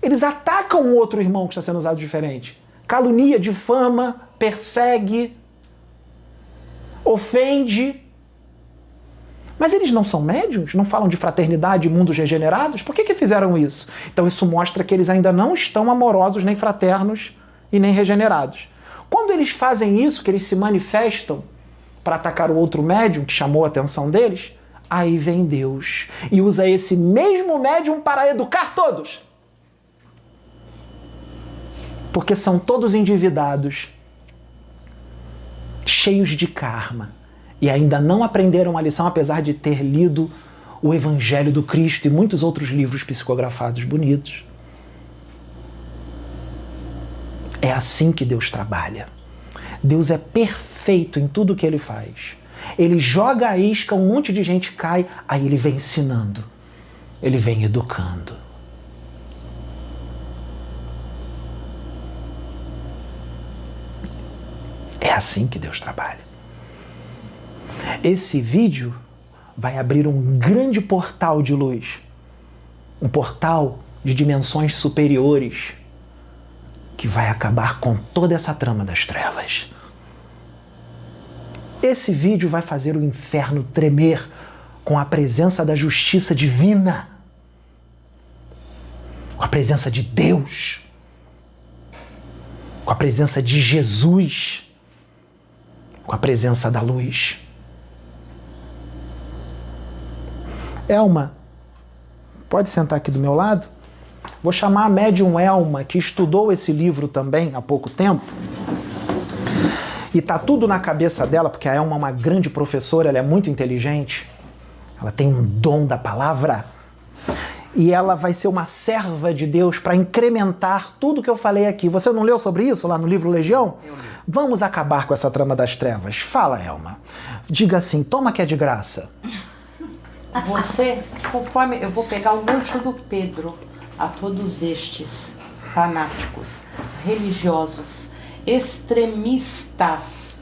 A: eles atacam o outro irmão que está sendo usado diferente. Calunia, difama, persegue, ofende. Mas eles não são médiuns? Não falam de fraternidade e mundos regenerados? Por que fizeram isso? Então isso mostra que eles ainda não estão amorosos, nem fraternos e nem regenerados. Quando eles fazem isso, que eles se manifestam para atacar o outro médium que chamou a atenção deles, aí vem Deus e usa esse mesmo médium para educar todos. Porque são todos endividados, cheios de karma, e ainda não aprenderam a lição, apesar de ter lido o Evangelho do Cristo e muitos outros livros psicografados bonitos. É assim que Deus trabalha. Deus é perfeito em tudo que ele faz. Ele joga a isca, um monte de gente cai, aí ele vem ensinando, ele vem educando. É assim que Deus trabalha. Esse vídeo vai abrir um grande portal de luz, um portal de dimensões superiores, que vai acabar com toda essa trama das trevas. Esse vídeo vai fazer o inferno tremer com a presença da justiça divina, com a presença de Deus, com a presença de Jesus, com a presença da luz. Elma, pode sentar aqui do meu lado? Vou chamar a médium Elma, que estudou esse livro também há pouco tempo. E tá tudo na cabeça dela, porque a Elma é uma grande professora, ela é muito inteligente. Ela tem um dom da palavra. e ela vai ser uma serva de Deus para incrementar tudo que eu falei aqui. Você não leu sobre isso lá no livro Legião?
B: Eu li.
A: Vamos acabar com essa trama das trevas. Fala, Elma. Diga assim, toma que é de graça.
B: Você, conforme eu vou pegar o gancho do Pedro, a todos estes fanáticos, religiosos, extremistas,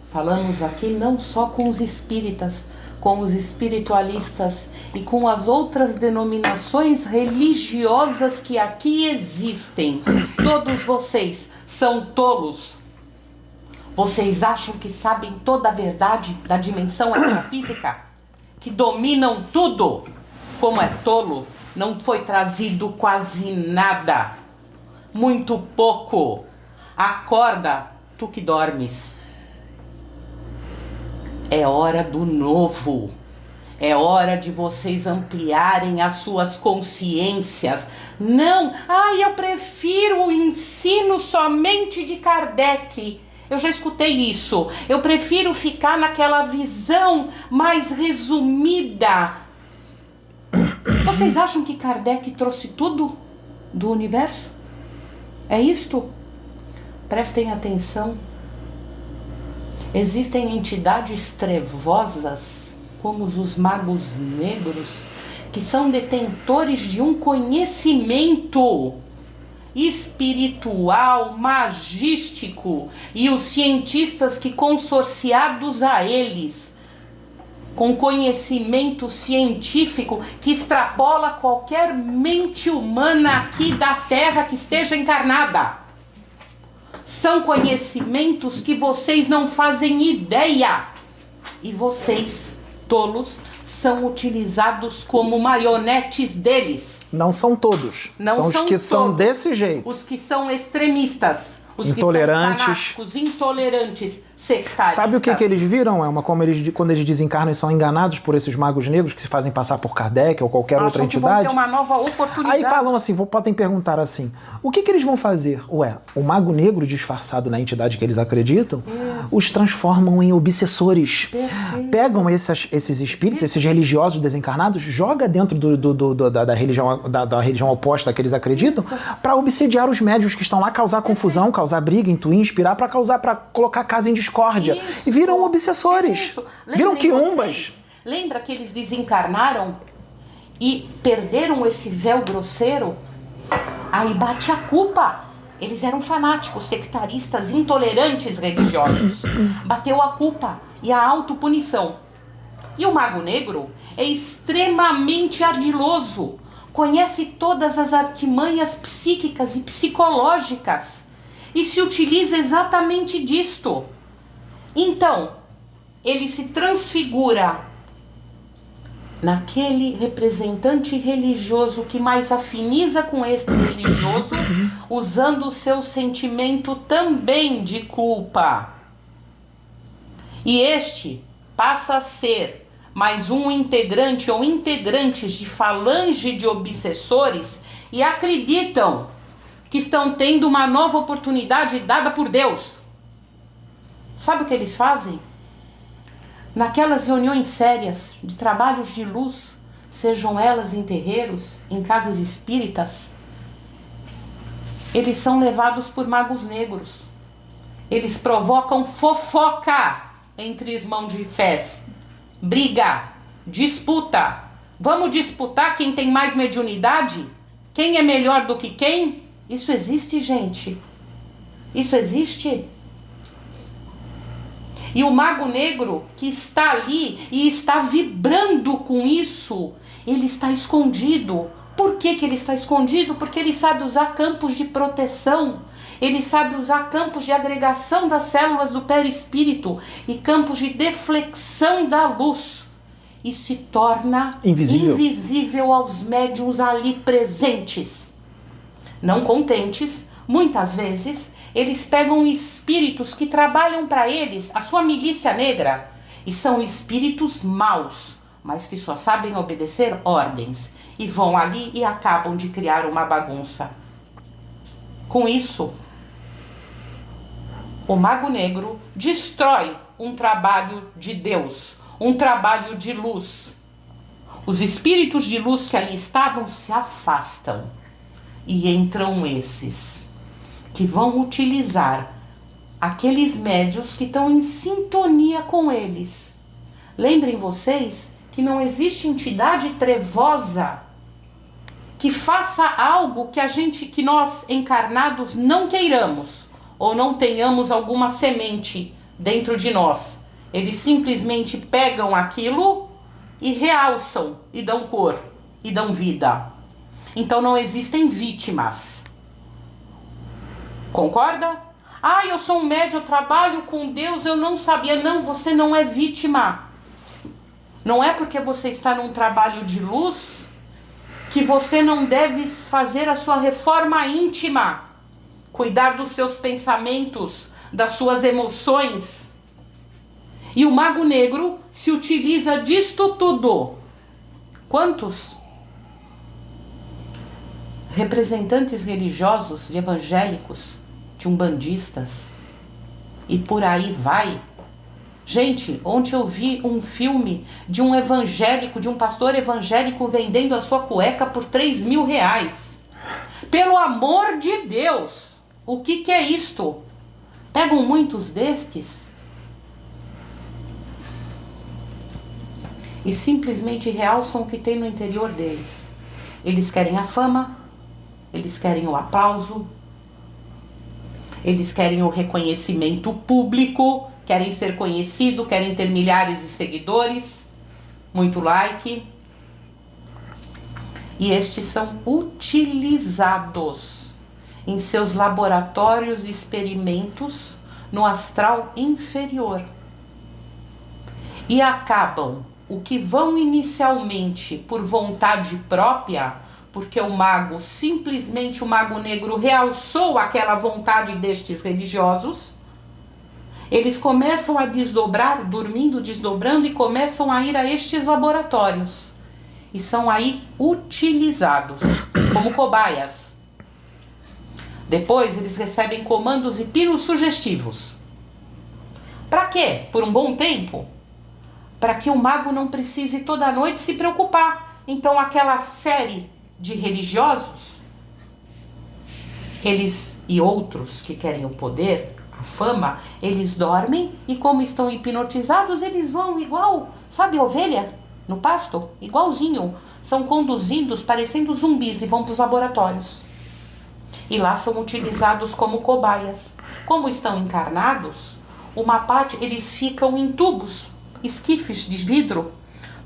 B: falamos aqui não só com os espíritas, com os espiritualistas e com as outras denominações religiosas que aqui existem. Todos vocês são tolos. Vocês acham que sabem toda a verdade da dimensão extrafísica? Que dominam tudo? Como é tolo, não foi trazido quase nada. Muito pouco. Acorda, tu que dormes. É hora do novo. É hora de vocês ampliarem as suas consciências. Não, eu prefiro o ensino somente de Kardec. Eu já escutei isso. Eu prefiro ficar naquela visão mais resumida. Vocês acham que Kardec trouxe tudo do universo? É isto? Prestem atenção. Existem entidades trevosas, como os magos negros, que são detentores de um conhecimento espiritual, magístico, e os cientistas que, consorciados a eles, com conhecimento científico que extrapola qualquer mente humana aqui da Terra que esteja encarnada. São conhecimentos que vocês não fazem ideia. E vocês, tolos, são utilizados como marionetes deles.
A: Não são todos.
B: Não
A: são os
B: são
A: que são
B: todos.
A: desse jeito.
B: Os que são extremistas. Os
A: Intolerantes.
B: que são fanáticos, intolerantes, sectários.
A: Sabe o que eles viram, Elma? Como quando eles desencarnam e são enganados por esses magos negros que se fazem passar por Kardec ou qualquer outra entidade?
B: Vão ter uma nova oportunidade.
A: Aí falam assim, podem perguntar assim, o que eles vão fazer? Ué, o mago negro disfarçado na entidade que eles acreditam, os transformam em obsessores.
B: Perfeito.
A: Pegam esses espíritos, esses religiosos desencarnados, joga dentro da religião oposta que eles acreditam, para obsediar os médios que estão lá, causar confusão, causar briga, intuir, inspirar, para colocar a casa em discórdia.
B: Isso.
A: E viram obsessores.
B: Isso.
A: Viram
B: Lembrem
A: quiumbas.
B: vocês, lembra que eles desencarnaram e perderam esse véu grosseiro? Aí bate a culpa. Eles eram fanáticos, sectaristas, intolerantes religiosos. Bateu a culpa e a autopunição. E o Mago Negro é extremamente ardiloso. Conhece todas as artimanhas psíquicas e psicológicas. E se utiliza exatamente disto. Então, ele se transfigura naquele representante religioso que mais afiniza com este religioso, usando o seu sentimento também de culpa. E este passa a ser mais um integrante ou integrantes de falange de obsessores e acreditam que estão tendo uma nova oportunidade dada por Deus. Sabe o que eles fazem? Naquelas reuniões sérias de trabalhos de luz, sejam elas em terreiros, em casas espíritas, eles são levados por magos negros. Eles provocam fofoca entre irmãos de fés, briga, disputa. Vamos disputar quem tem mais mediunidade? Quem é melhor do que quem? Isso existe, gente. Isso existe. E o Mago Negro que está ali e está vibrando com isso, ele está escondido. Por que ele está escondido? Porque ele sabe usar campos de proteção, ele sabe usar campos de agregação das células do perispírito e campos de deflexão da luz. E se torna invisível aos médiuns ali presentes. Não contentes, muitas vezes, eles pegam espíritos que trabalham para eles, a sua milícia negra, e são espíritos maus, mas que só sabem obedecer ordens, e vão ali e acabam de criar uma bagunça. Com isso, o Mago Negro destrói um trabalho de Deus, um trabalho de luz, Os espíritos de luz que ali estavam se afastam e entram esses, que vão utilizar aqueles médiuns que estão em sintonia com eles. Lembrem vocês que não existe entidade trevosa que faça algo que nós encarnados não queiramos ou não tenhamos alguma semente dentro de nós. Eles simplesmente pegam aquilo e realçam e dão cor e dão vida. Então não existem vítimas. Concorda? Ah, eu sou um médium, eu trabalho com Deus, eu não sabia. Não, você não é vítima. Não é porque você está num trabalho de luz que você não deve fazer a sua reforma íntima. Cuidar dos seus pensamentos, das suas emoções. E o mago negro se utiliza disto tudo. Quantos representantes religiosos, de evangélicos, de umbandistas, e por aí vai. Gente, ontem eu vi um filme de um evangélico, de um pastor evangélico vendendo a sua cueca por R$3.000. Pelo amor de Deus, o que é isto? Pegam muitos destes e simplesmente realçam o que tem no interior deles. Eles querem a fama, eles querem o aplauso, eles querem o reconhecimento público, querem ser conhecidos, querem ter milhares de seguidores, muito like. E estes são utilizados em seus laboratórios de experimentos no astral inferior. E acabam o que vão inicialmente por vontade própria, porque o mago negro realçou aquela vontade destes religiosos. Eles começam a desdobrar, dormindo, desdobrando, e começam a ir a estes laboratórios. E são aí utilizados como cobaias. Depois eles recebem comandos hipnossugestivos. Para quê? Por um bom tempo? Para que o mago não precise toda noite se preocupar. Então aquela série de religiosos, eles e outros que querem o poder, a fama, eles dormem e como estão hipnotizados, eles vão igual, sabe, ovelha no pasto? Igualzinho. São conduzidos parecendo zumbis e vão para os laboratórios. E lá são utilizados como cobaias. Como estão encarnados, uma parte, eles ficam em tubos, esquifes de vidro,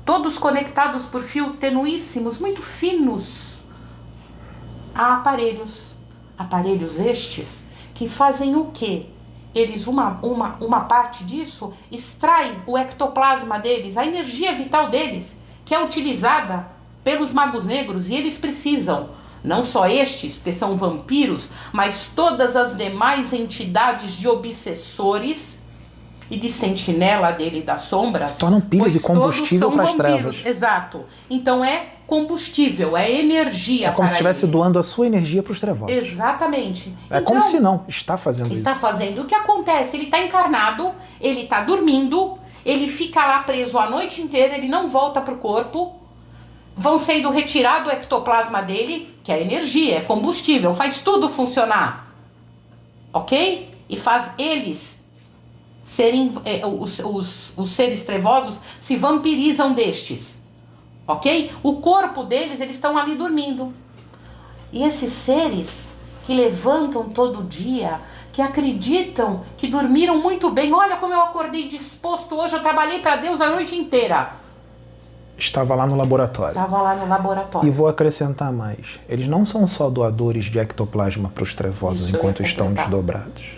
B: todos conectados por fios tenuíssimos, muito finos, a aparelhos. Aparelhos estes que fazem o quê? Eles, uma parte disso, extrai o ectoplasma deles, a energia vital deles, que é utilizada pelos magos negros, e eles precisam, não só estes, porque são vampiros, mas todas as demais entidades de obsessores e de sentinela dele das sombras.
A: Se tornam pilhas e combustível para as trevas.
B: Exato. Então é combustível, é energia.
A: É como se estivesse doando a sua energia para os trevosos.
B: Exatamente.
A: É então, como se não, está fazendo isso.
B: Está fazendo. O que acontece? Ele está encarnado, ele está dormindo, ele fica lá preso a noite inteira, ele não volta para o corpo, vão sendo retirado o ectoplasma dele, que é energia, é combustível, faz tudo funcionar. Ok? E faz eles serem, os seres trevosos se vampirizam destes. Ok? O corpo deles, eles estão ali dormindo. E esses seres que levantam todo dia, que acreditam que dormiram muito bem. Olha como eu acordei disposto hoje, eu trabalhei para Deus a noite inteira.
A: Estava lá no laboratório.
B: Estava lá no laboratório.
A: E vou acrescentar mais. Eles não são só doadores de ectoplasma para os trevosos enquanto estão desdobrados.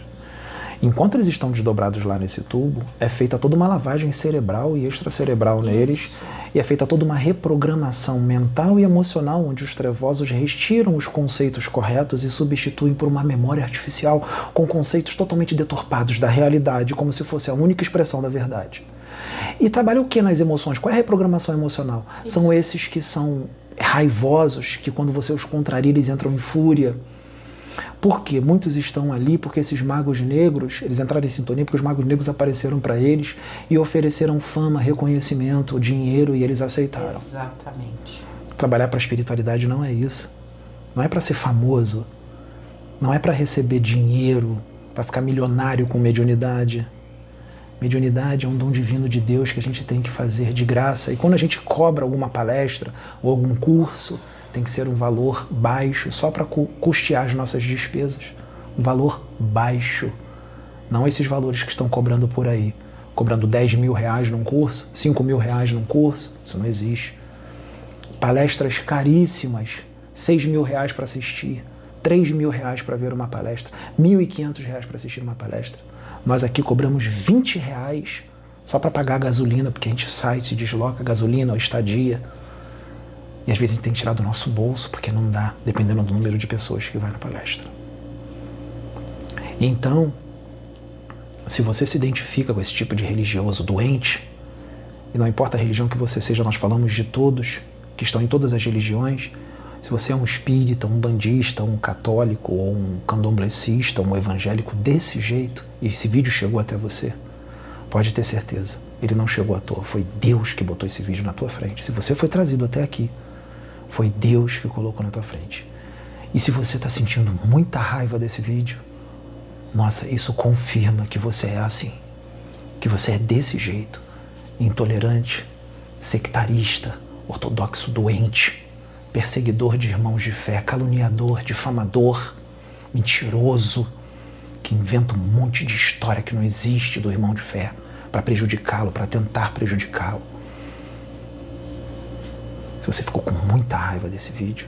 A: Enquanto eles estão desdobrados lá nesse tubo, é feita toda uma lavagem cerebral e extracerebral neles, e é feita toda uma reprogramação mental e emocional, onde os trevosos retiram os conceitos corretos e substituem por uma memória artificial com conceitos totalmente deturpados da realidade, como se fosse a única expressão da verdade. E trabalha o que nas emoções? Qual é a reprogramação emocional? Isso. São esses que são raivosos, que quando você os contraria, eles entram em fúria. Porque muitos estão ali porque esses magos negros, eles entraram em sintonia porque os magos negros apareceram para eles e ofereceram fama, reconhecimento, dinheiro e eles aceitaram.
B: Exatamente.
A: Trabalhar para a espiritualidade não é isso. Não é para ser famoso. Não é para receber dinheiro, para ficar milionário com mediunidade. Mediunidade é um dom divino de Deus que a gente tem que fazer de graça. E quando a gente cobra alguma palestra ou algum curso, tem que ser um valor baixo, só para custear as nossas despesas. Um valor baixo. Não esses valores que estão cobrando por aí. Cobrando 10 mil reais num curso, 5 mil reais num curso. Isso não existe. Palestras caríssimas. 6 mil reais para assistir. 3 mil reais para ver uma palestra. 1.500 reais para assistir uma palestra. Nós aqui cobramos 20 reais só para pagar a gasolina, porque a gente sai, se desloca, gasolina ou estadia. E às vezes a gente tem que tirar do nosso bolso, porque não dá, dependendo do número de pessoas que vai na palestra. Então, se você se identifica com esse tipo de religioso doente, e não importa a religião que você seja, nós falamos de todos, que estão em todas as religiões, se você é um espírita, um bandista, um católico, ou um candomblessista, um evangélico desse jeito, e esse vídeo chegou até você, pode ter certeza, ele não chegou à toa, foi Deus que botou esse vídeo na tua frente. Se você foi trazido até aqui, foi Deus que colocou na tua frente. E se você está sentindo muita raiva desse vídeo, nossa, isso confirma que você é assim, que você é desse jeito, intolerante, sectarista, ortodoxo doente, perseguidor de irmãos de fé, caluniador, difamador, mentiroso, que inventa um monte de história que não existe do irmão de fé para prejudicá-lo, para tentar prejudicá-lo. Se você ficou com muita raiva desse vídeo,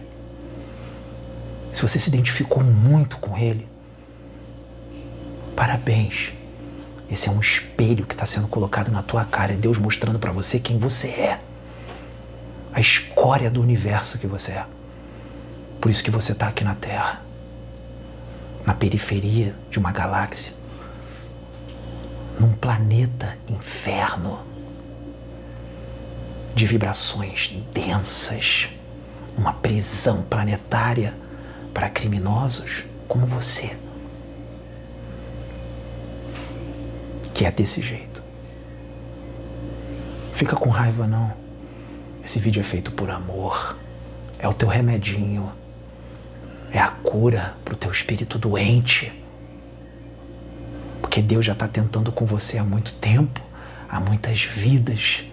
A: se você se identificou muito com ele, parabéns. Esse é um espelho que está sendo colocado na tua cara, é Deus mostrando para você quem você é. A escória do universo que você é. Por isso que você está aqui na Terra, na periferia de uma galáxia, num planeta inferno de vibrações densas, uma prisão planetária para criminosos como você, que é desse jeito. Fica com raiva não. Esse vídeo é feito por amor. É o teu remedinho. É a cura para o teu espírito doente. Porque Deus já está tentando com você há muito tempo, há muitas vidas.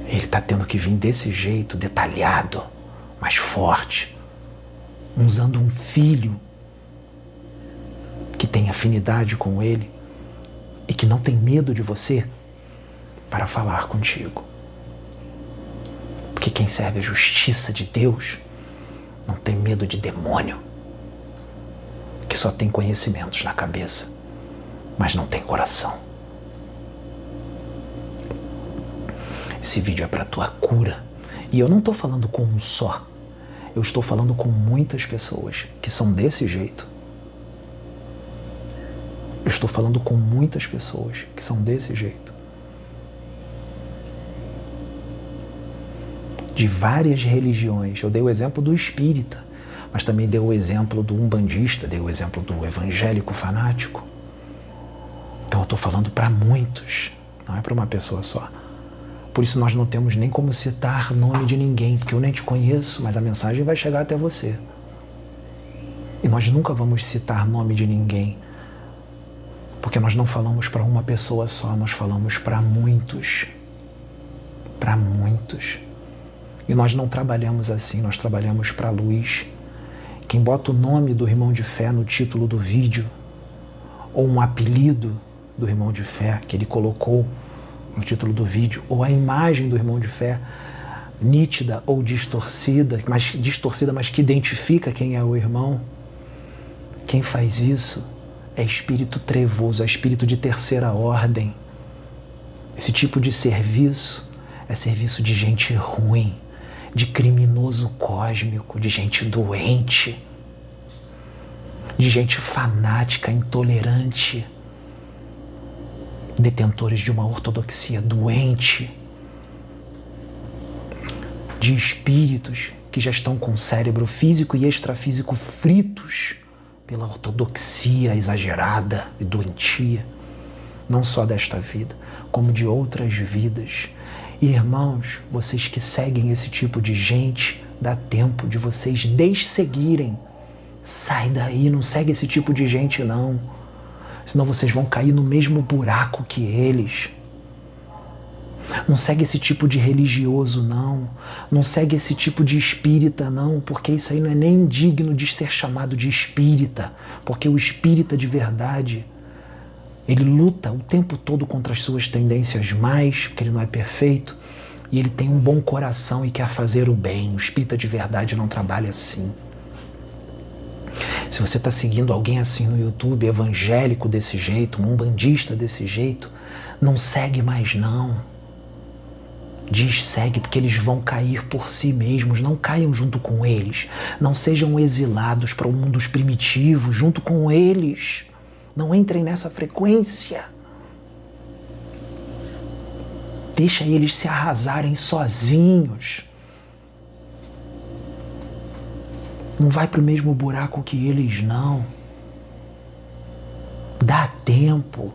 A: Ele está tendo que vir desse jeito, detalhado, mais forte, usando um filho que tem afinidade com ele e que não tem medo de você para falar contigo. Porque quem serve a justiça de Deus não tem medo de demônio, que só tem conhecimentos na cabeça, mas não tem coração. Esse vídeo é para tua cura. E eu não estou falando com um só. Eu estou falando com muitas pessoas que são desse jeito. Eu estou falando com muitas pessoas que são desse jeito. De várias religiões. Eu dei o exemplo do espírita, mas também dei o exemplo do umbandista, dei o exemplo do evangélico fanático. Então eu estou falando para muitos, não é para uma pessoa só. Por isso nós não temos nem como citar nome de ninguém, porque eu nem te conheço, mas a mensagem vai chegar até você. E nós nunca vamos citar nome de ninguém, porque nós não falamos para uma pessoa só, nós falamos para muitos. Para muitos. E nós não trabalhamos assim, nós trabalhamos para a luz. Quem bota o nome do irmão de fé no título do vídeo, ou um apelido do irmão de fé que ele colocou no título do vídeo, ou a imagem do irmão de fé, nítida ou distorcida, mas que identifica quem é o irmão, quem faz isso é espírito trevoso, é espírito de terceira ordem. Esse tipo de serviço é serviço de gente ruim, de criminoso cósmico, de gente doente, de gente fanática, intolerante, detentores de uma ortodoxia doente, de espíritos que já estão com o cérebro físico e extrafísico fritos pela ortodoxia exagerada e doentia, não só desta vida, como de outras vidas. E, irmãos, vocês que seguem esse tipo de gente, dá tempo de vocês desseguirem. Sai daí, não segue esse tipo de gente não, senão vocês vão cair no mesmo buraco que eles. Não segue esse tipo de religioso não, não segue esse tipo de espírita não, porque isso aí não é nem digno de ser chamado de espírita, porque o espírita de verdade, ele luta o tempo todo contra as suas tendências mais, porque ele não é perfeito, e ele tem um bom coração e quer fazer o bem. O espírita de verdade não trabalha assim. Se você está seguindo alguém assim no YouTube, evangélico desse jeito, um umbandista desse jeito, não segue mais não. Diz segue, porque eles vão cair por si mesmos, não caiam junto com eles. Não sejam exilados para o mundo dos primitivos junto com eles. Não entrem nessa frequência. Deixa eles se arrasarem sozinhos. Não vai para o mesmo buraco que eles, não. Dá tempo.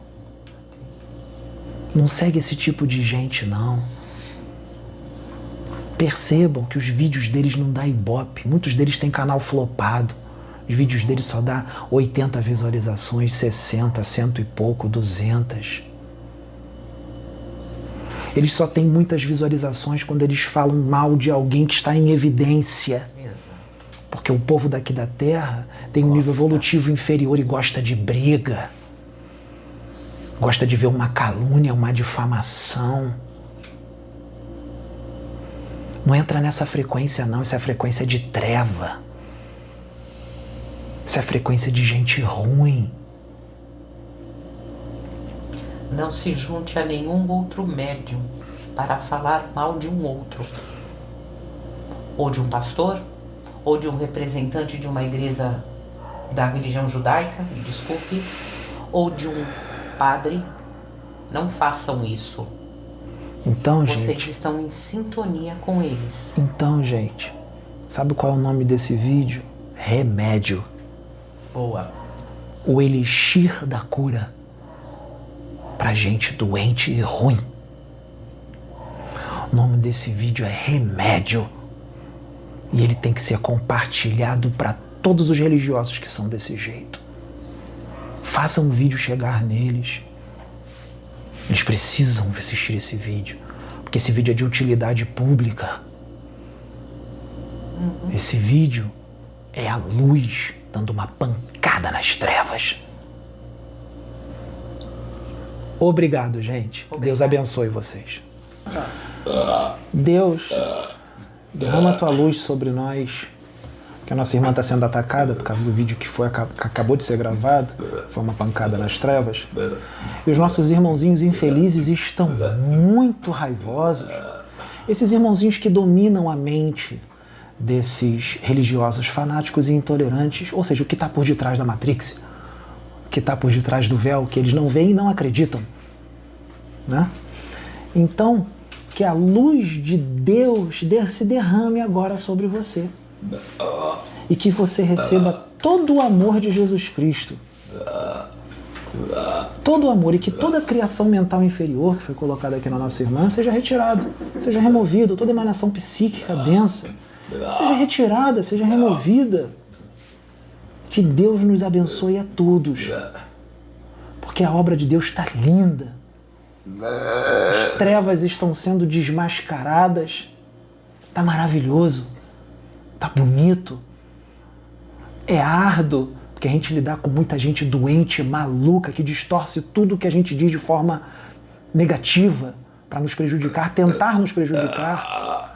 A: Não segue esse tipo de gente, não. Percebam que os vídeos deles não dão ibope. Muitos deles têm canal flopado. Os vídeos deles só dão 80 visualizações, 60, 100 e pouco, 200. Eles só têm muitas visualizações quando eles falam mal de alguém que está em evidência. Porque o povo daqui da Terra tem um nível evolutivo inferior e gosta de briga. Gosta de ver uma calúnia, uma difamação. Não entra nessa frequência não, isso é frequência de treva. Isso é frequência de gente ruim.
B: Não se junte a nenhum outro médium para falar mal de um outro. Ou de um pastor, ou de um representante de uma igreja da religião judaica, me desculpe, ou de um padre. Não façam isso.
A: Então,
B: Vocês
A: gente,
B: estão em sintonia com eles.
A: Então, gente, sabe qual é o nome desse vídeo? Remédio.
B: Boa.
A: O elixir da cura pra gente doente e ruim. O nome desse vídeo é Remédio. E ele tem que ser compartilhado para todos os religiosos que são desse jeito. Façam um vídeo chegar neles. Eles precisam assistir esse vídeo, porque esse vídeo é de utilidade pública. Esse vídeo é a luz dando uma pancada nas trevas. Obrigado, gente.
B: Obrigado.
A: Deus abençoe vocês. Deus, derrama a tua luz sobre nós, que a nossa irmã está sendo atacada por causa do vídeo que acabou de ser gravado, foi uma pancada nas trevas, e os nossos irmãozinhos infelizes estão muito raivosos. Esses irmãozinhos que dominam a mente desses religiosos fanáticos e intolerantes, ou seja, o que está por detrás da Matrix, o que está por detrás do véu, que eles não veem e não acreditam, né? Então, que a luz de Deus se derrame agora sobre você. E que você receba todo o amor de Jesus Cristo. Todo o amor. E que toda a criação mental inferior que foi colocada aqui na nossa irmã seja retirado, seja removido. Toda emanação psíquica densa seja retirada, seja removida. Que Deus nos abençoe a todos. Porque a obra de Deus está linda. As trevas estão sendo desmascaradas. Está maravilhoso. Está bonito. É árduo, porque a gente lidar com muita gente doente, maluca, que distorce tudo que a gente diz de forma negativa para nos prejudicar, tentar nos prejudicar.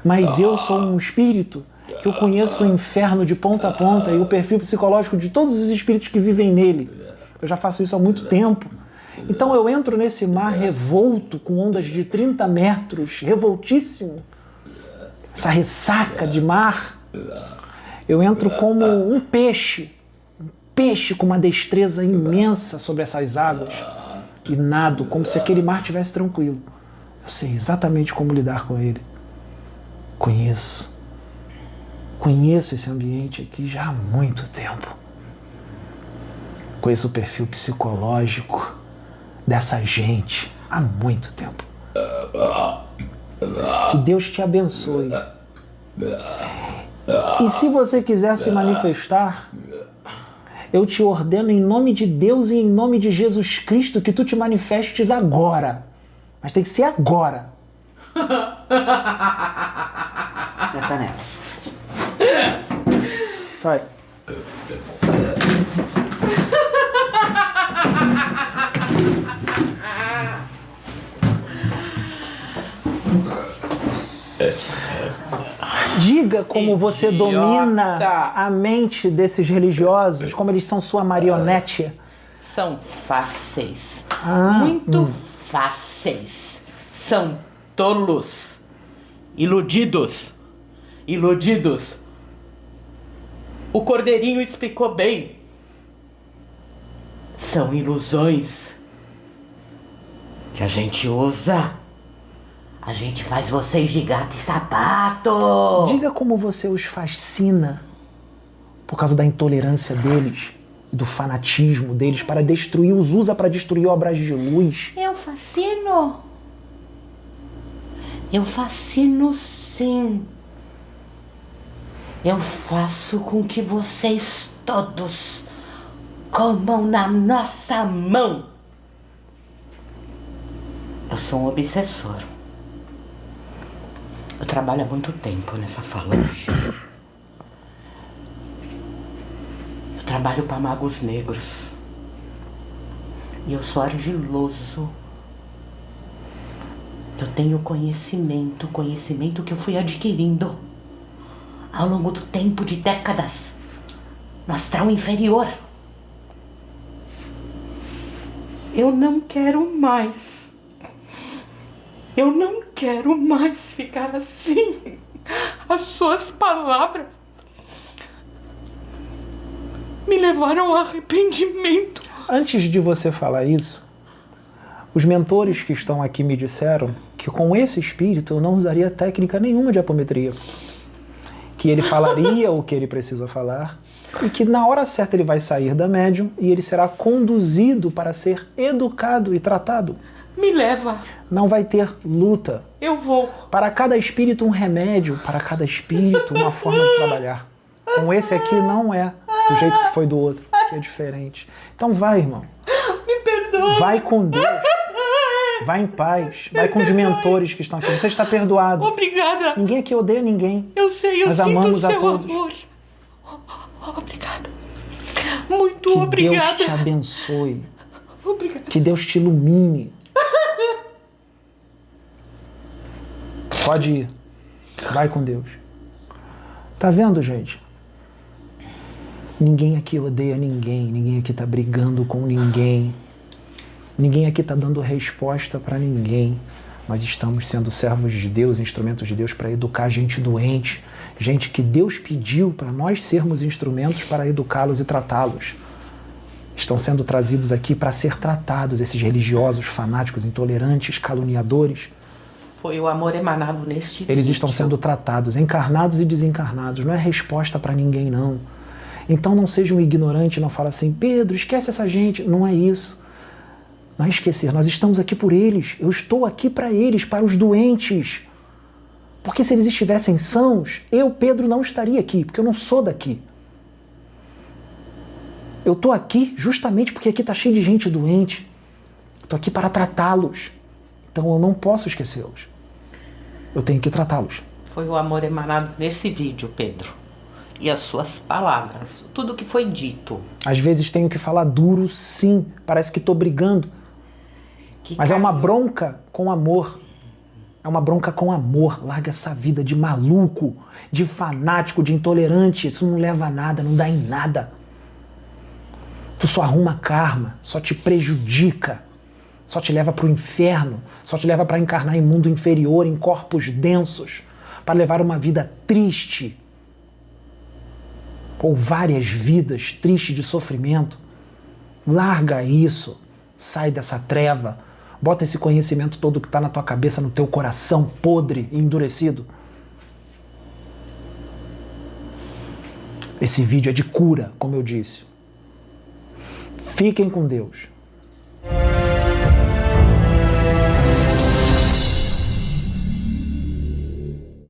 A: Mas eu sou um espírito que eu conheço o inferno de ponta a ponta e o perfil psicológico de todos os espíritos que vivem nele. Eu já faço isso há muito tempo. Então eu entro nesse mar revolto, com ondas de 30 metros, revoltíssimo, essa ressaca de mar. Eu entro como um peixe com uma destreza imensa sobre essas águas e nado como se aquele mar estivesse tranquilo. Eu sei exatamente como lidar com ele. Conheço. conheço esse ambiente aqui já há muito tempo. Conheço o perfil psicológico dessa gente há muito tempo. Que Deus te abençoe. E se você quiser se manifestar, eu te ordeno em nome de Deus e em nome de Jesus Cristo que tu te manifestes agora. Mas tem que ser agora. Sai. Diga como você domina a mente desses religiosos, como eles são sua marionete.
B: São fáceis. Muito fáceis. São tolos. Iludidos. Iludidos. O Cordeirinho explicou bem. São ilusões que a gente usa. A gente faz vocês de gato e sapato.
A: Diga como você os fascina por causa da intolerância deles, do fanatismo deles para destruir, os usa para destruir obras de luz.
B: Eu fascino. Eu fascino sim. Eu faço com que vocês todos comam na nossa mão. Eu sou um obsessor. Eu trabalho há muito tempo nessa falange. Eu trabalho para magos negros. E eu sou argiloso. Eu tenho conhecimento que eu fui adquirindo ao longo do tempo, de décadas, no astral inferior. Eu não quero mais. Eu não quero mais ficar assim. As suas palavras me levaram ao arrependimento.
A: Antes de você falar isso, os mentores que estão aqui me disseram que com esse espírito eu não usaria técnica nenhuma de apometria. Que ele falaria o que ele precisa falar e que na hora certa ele vai sair da médium e ele será conduzido para ser educado e tratado.
B: Me leva.
A: Não vai ter luta.
B: Eu vou.
A: Para cada espírito um remédio, para cada espírito uma forma de trabalhar. Com esse aqui não é do jeito que foi do outro, que é diferente. Então vai, irmão.
B: Me perdoa.
A: Vai com Deus. Vai em paz. Vai com os mentores que estão aqui. Você está perdoado.
B: Obrigada.
A: Ninguém aqui odeia ninguém.
B: Eu sei, eu
A: Nós
B: sinto
A: amamos
B: o
A: a
B: seu
A: todos.
B: amor. Obrigada. Muito
A: Que
B: obrigada.
A: Deus te abençoe.
B: Obrigada.
A: Que Deus te ilumine. Pode ir. Vai com Deus. Tá vendo, gente? Ninguém aqui odeia ninguém. Ninguém aqui tá brigando com ninguém. Ninguém aqui tá dando resposta para ninguém. Mas estamos sendo servos de Deus, instrumentos de Deus para educar gente doente. Gente que Deus pediu para nós sermos instrumentos para educá-los e tratá-los. Estão sendo trazidos aqui para ser tratados, esses religiosos, fanáticos, intolerantes, caluniadores.
B: Foi o amor emanado neste
A: Eles
B: vídeo.
A: estão sendo tratados, encarnados e desencarnados. Não é resposta para ninguém, não. Então não seja um ignorante, não fala assim, Pedro, esquece essa gente. Não é isso. Não é esquecer, nós estamos aqui por eles. Eu estou aqui para eles, para os doentes. Porque se eles estivessem sãos, eu, Pedro, não estaria aqui, porque eu não sou daqui. Eu estou aqui justamente porque aqui está cheio de gente doente. Estou aqui para tratá-los. Então eu não posso esquecê-los. Eu tenho que tratá-los.
B: Foi o amor emanado nesse vídeo, Pedro. E as suas palavras, tudo que foi dito.
A: Às vezes tenho que falar duro, sim. Parece que estou brigando. Mas é uma bronca com amor. É uma bronca com amor. Larga essa vida de maluco, de fanático, de intolerante. Isso não leva a nada, não dá em nada. Tu só arruma karma, só te prejudica, só te leva para o inferno, só te leva para encarnar em mundo inferior, em corpos densos, para levar uma vida triste, ou várias vidas tristes de sofrimento. Larga isso, sai dessa treva, bota esse conhecimento todo que está na tua cabeça, no teu coração podre e endurecido. Esse vídeo é de cura, como eu disse. Fiquem com Deus.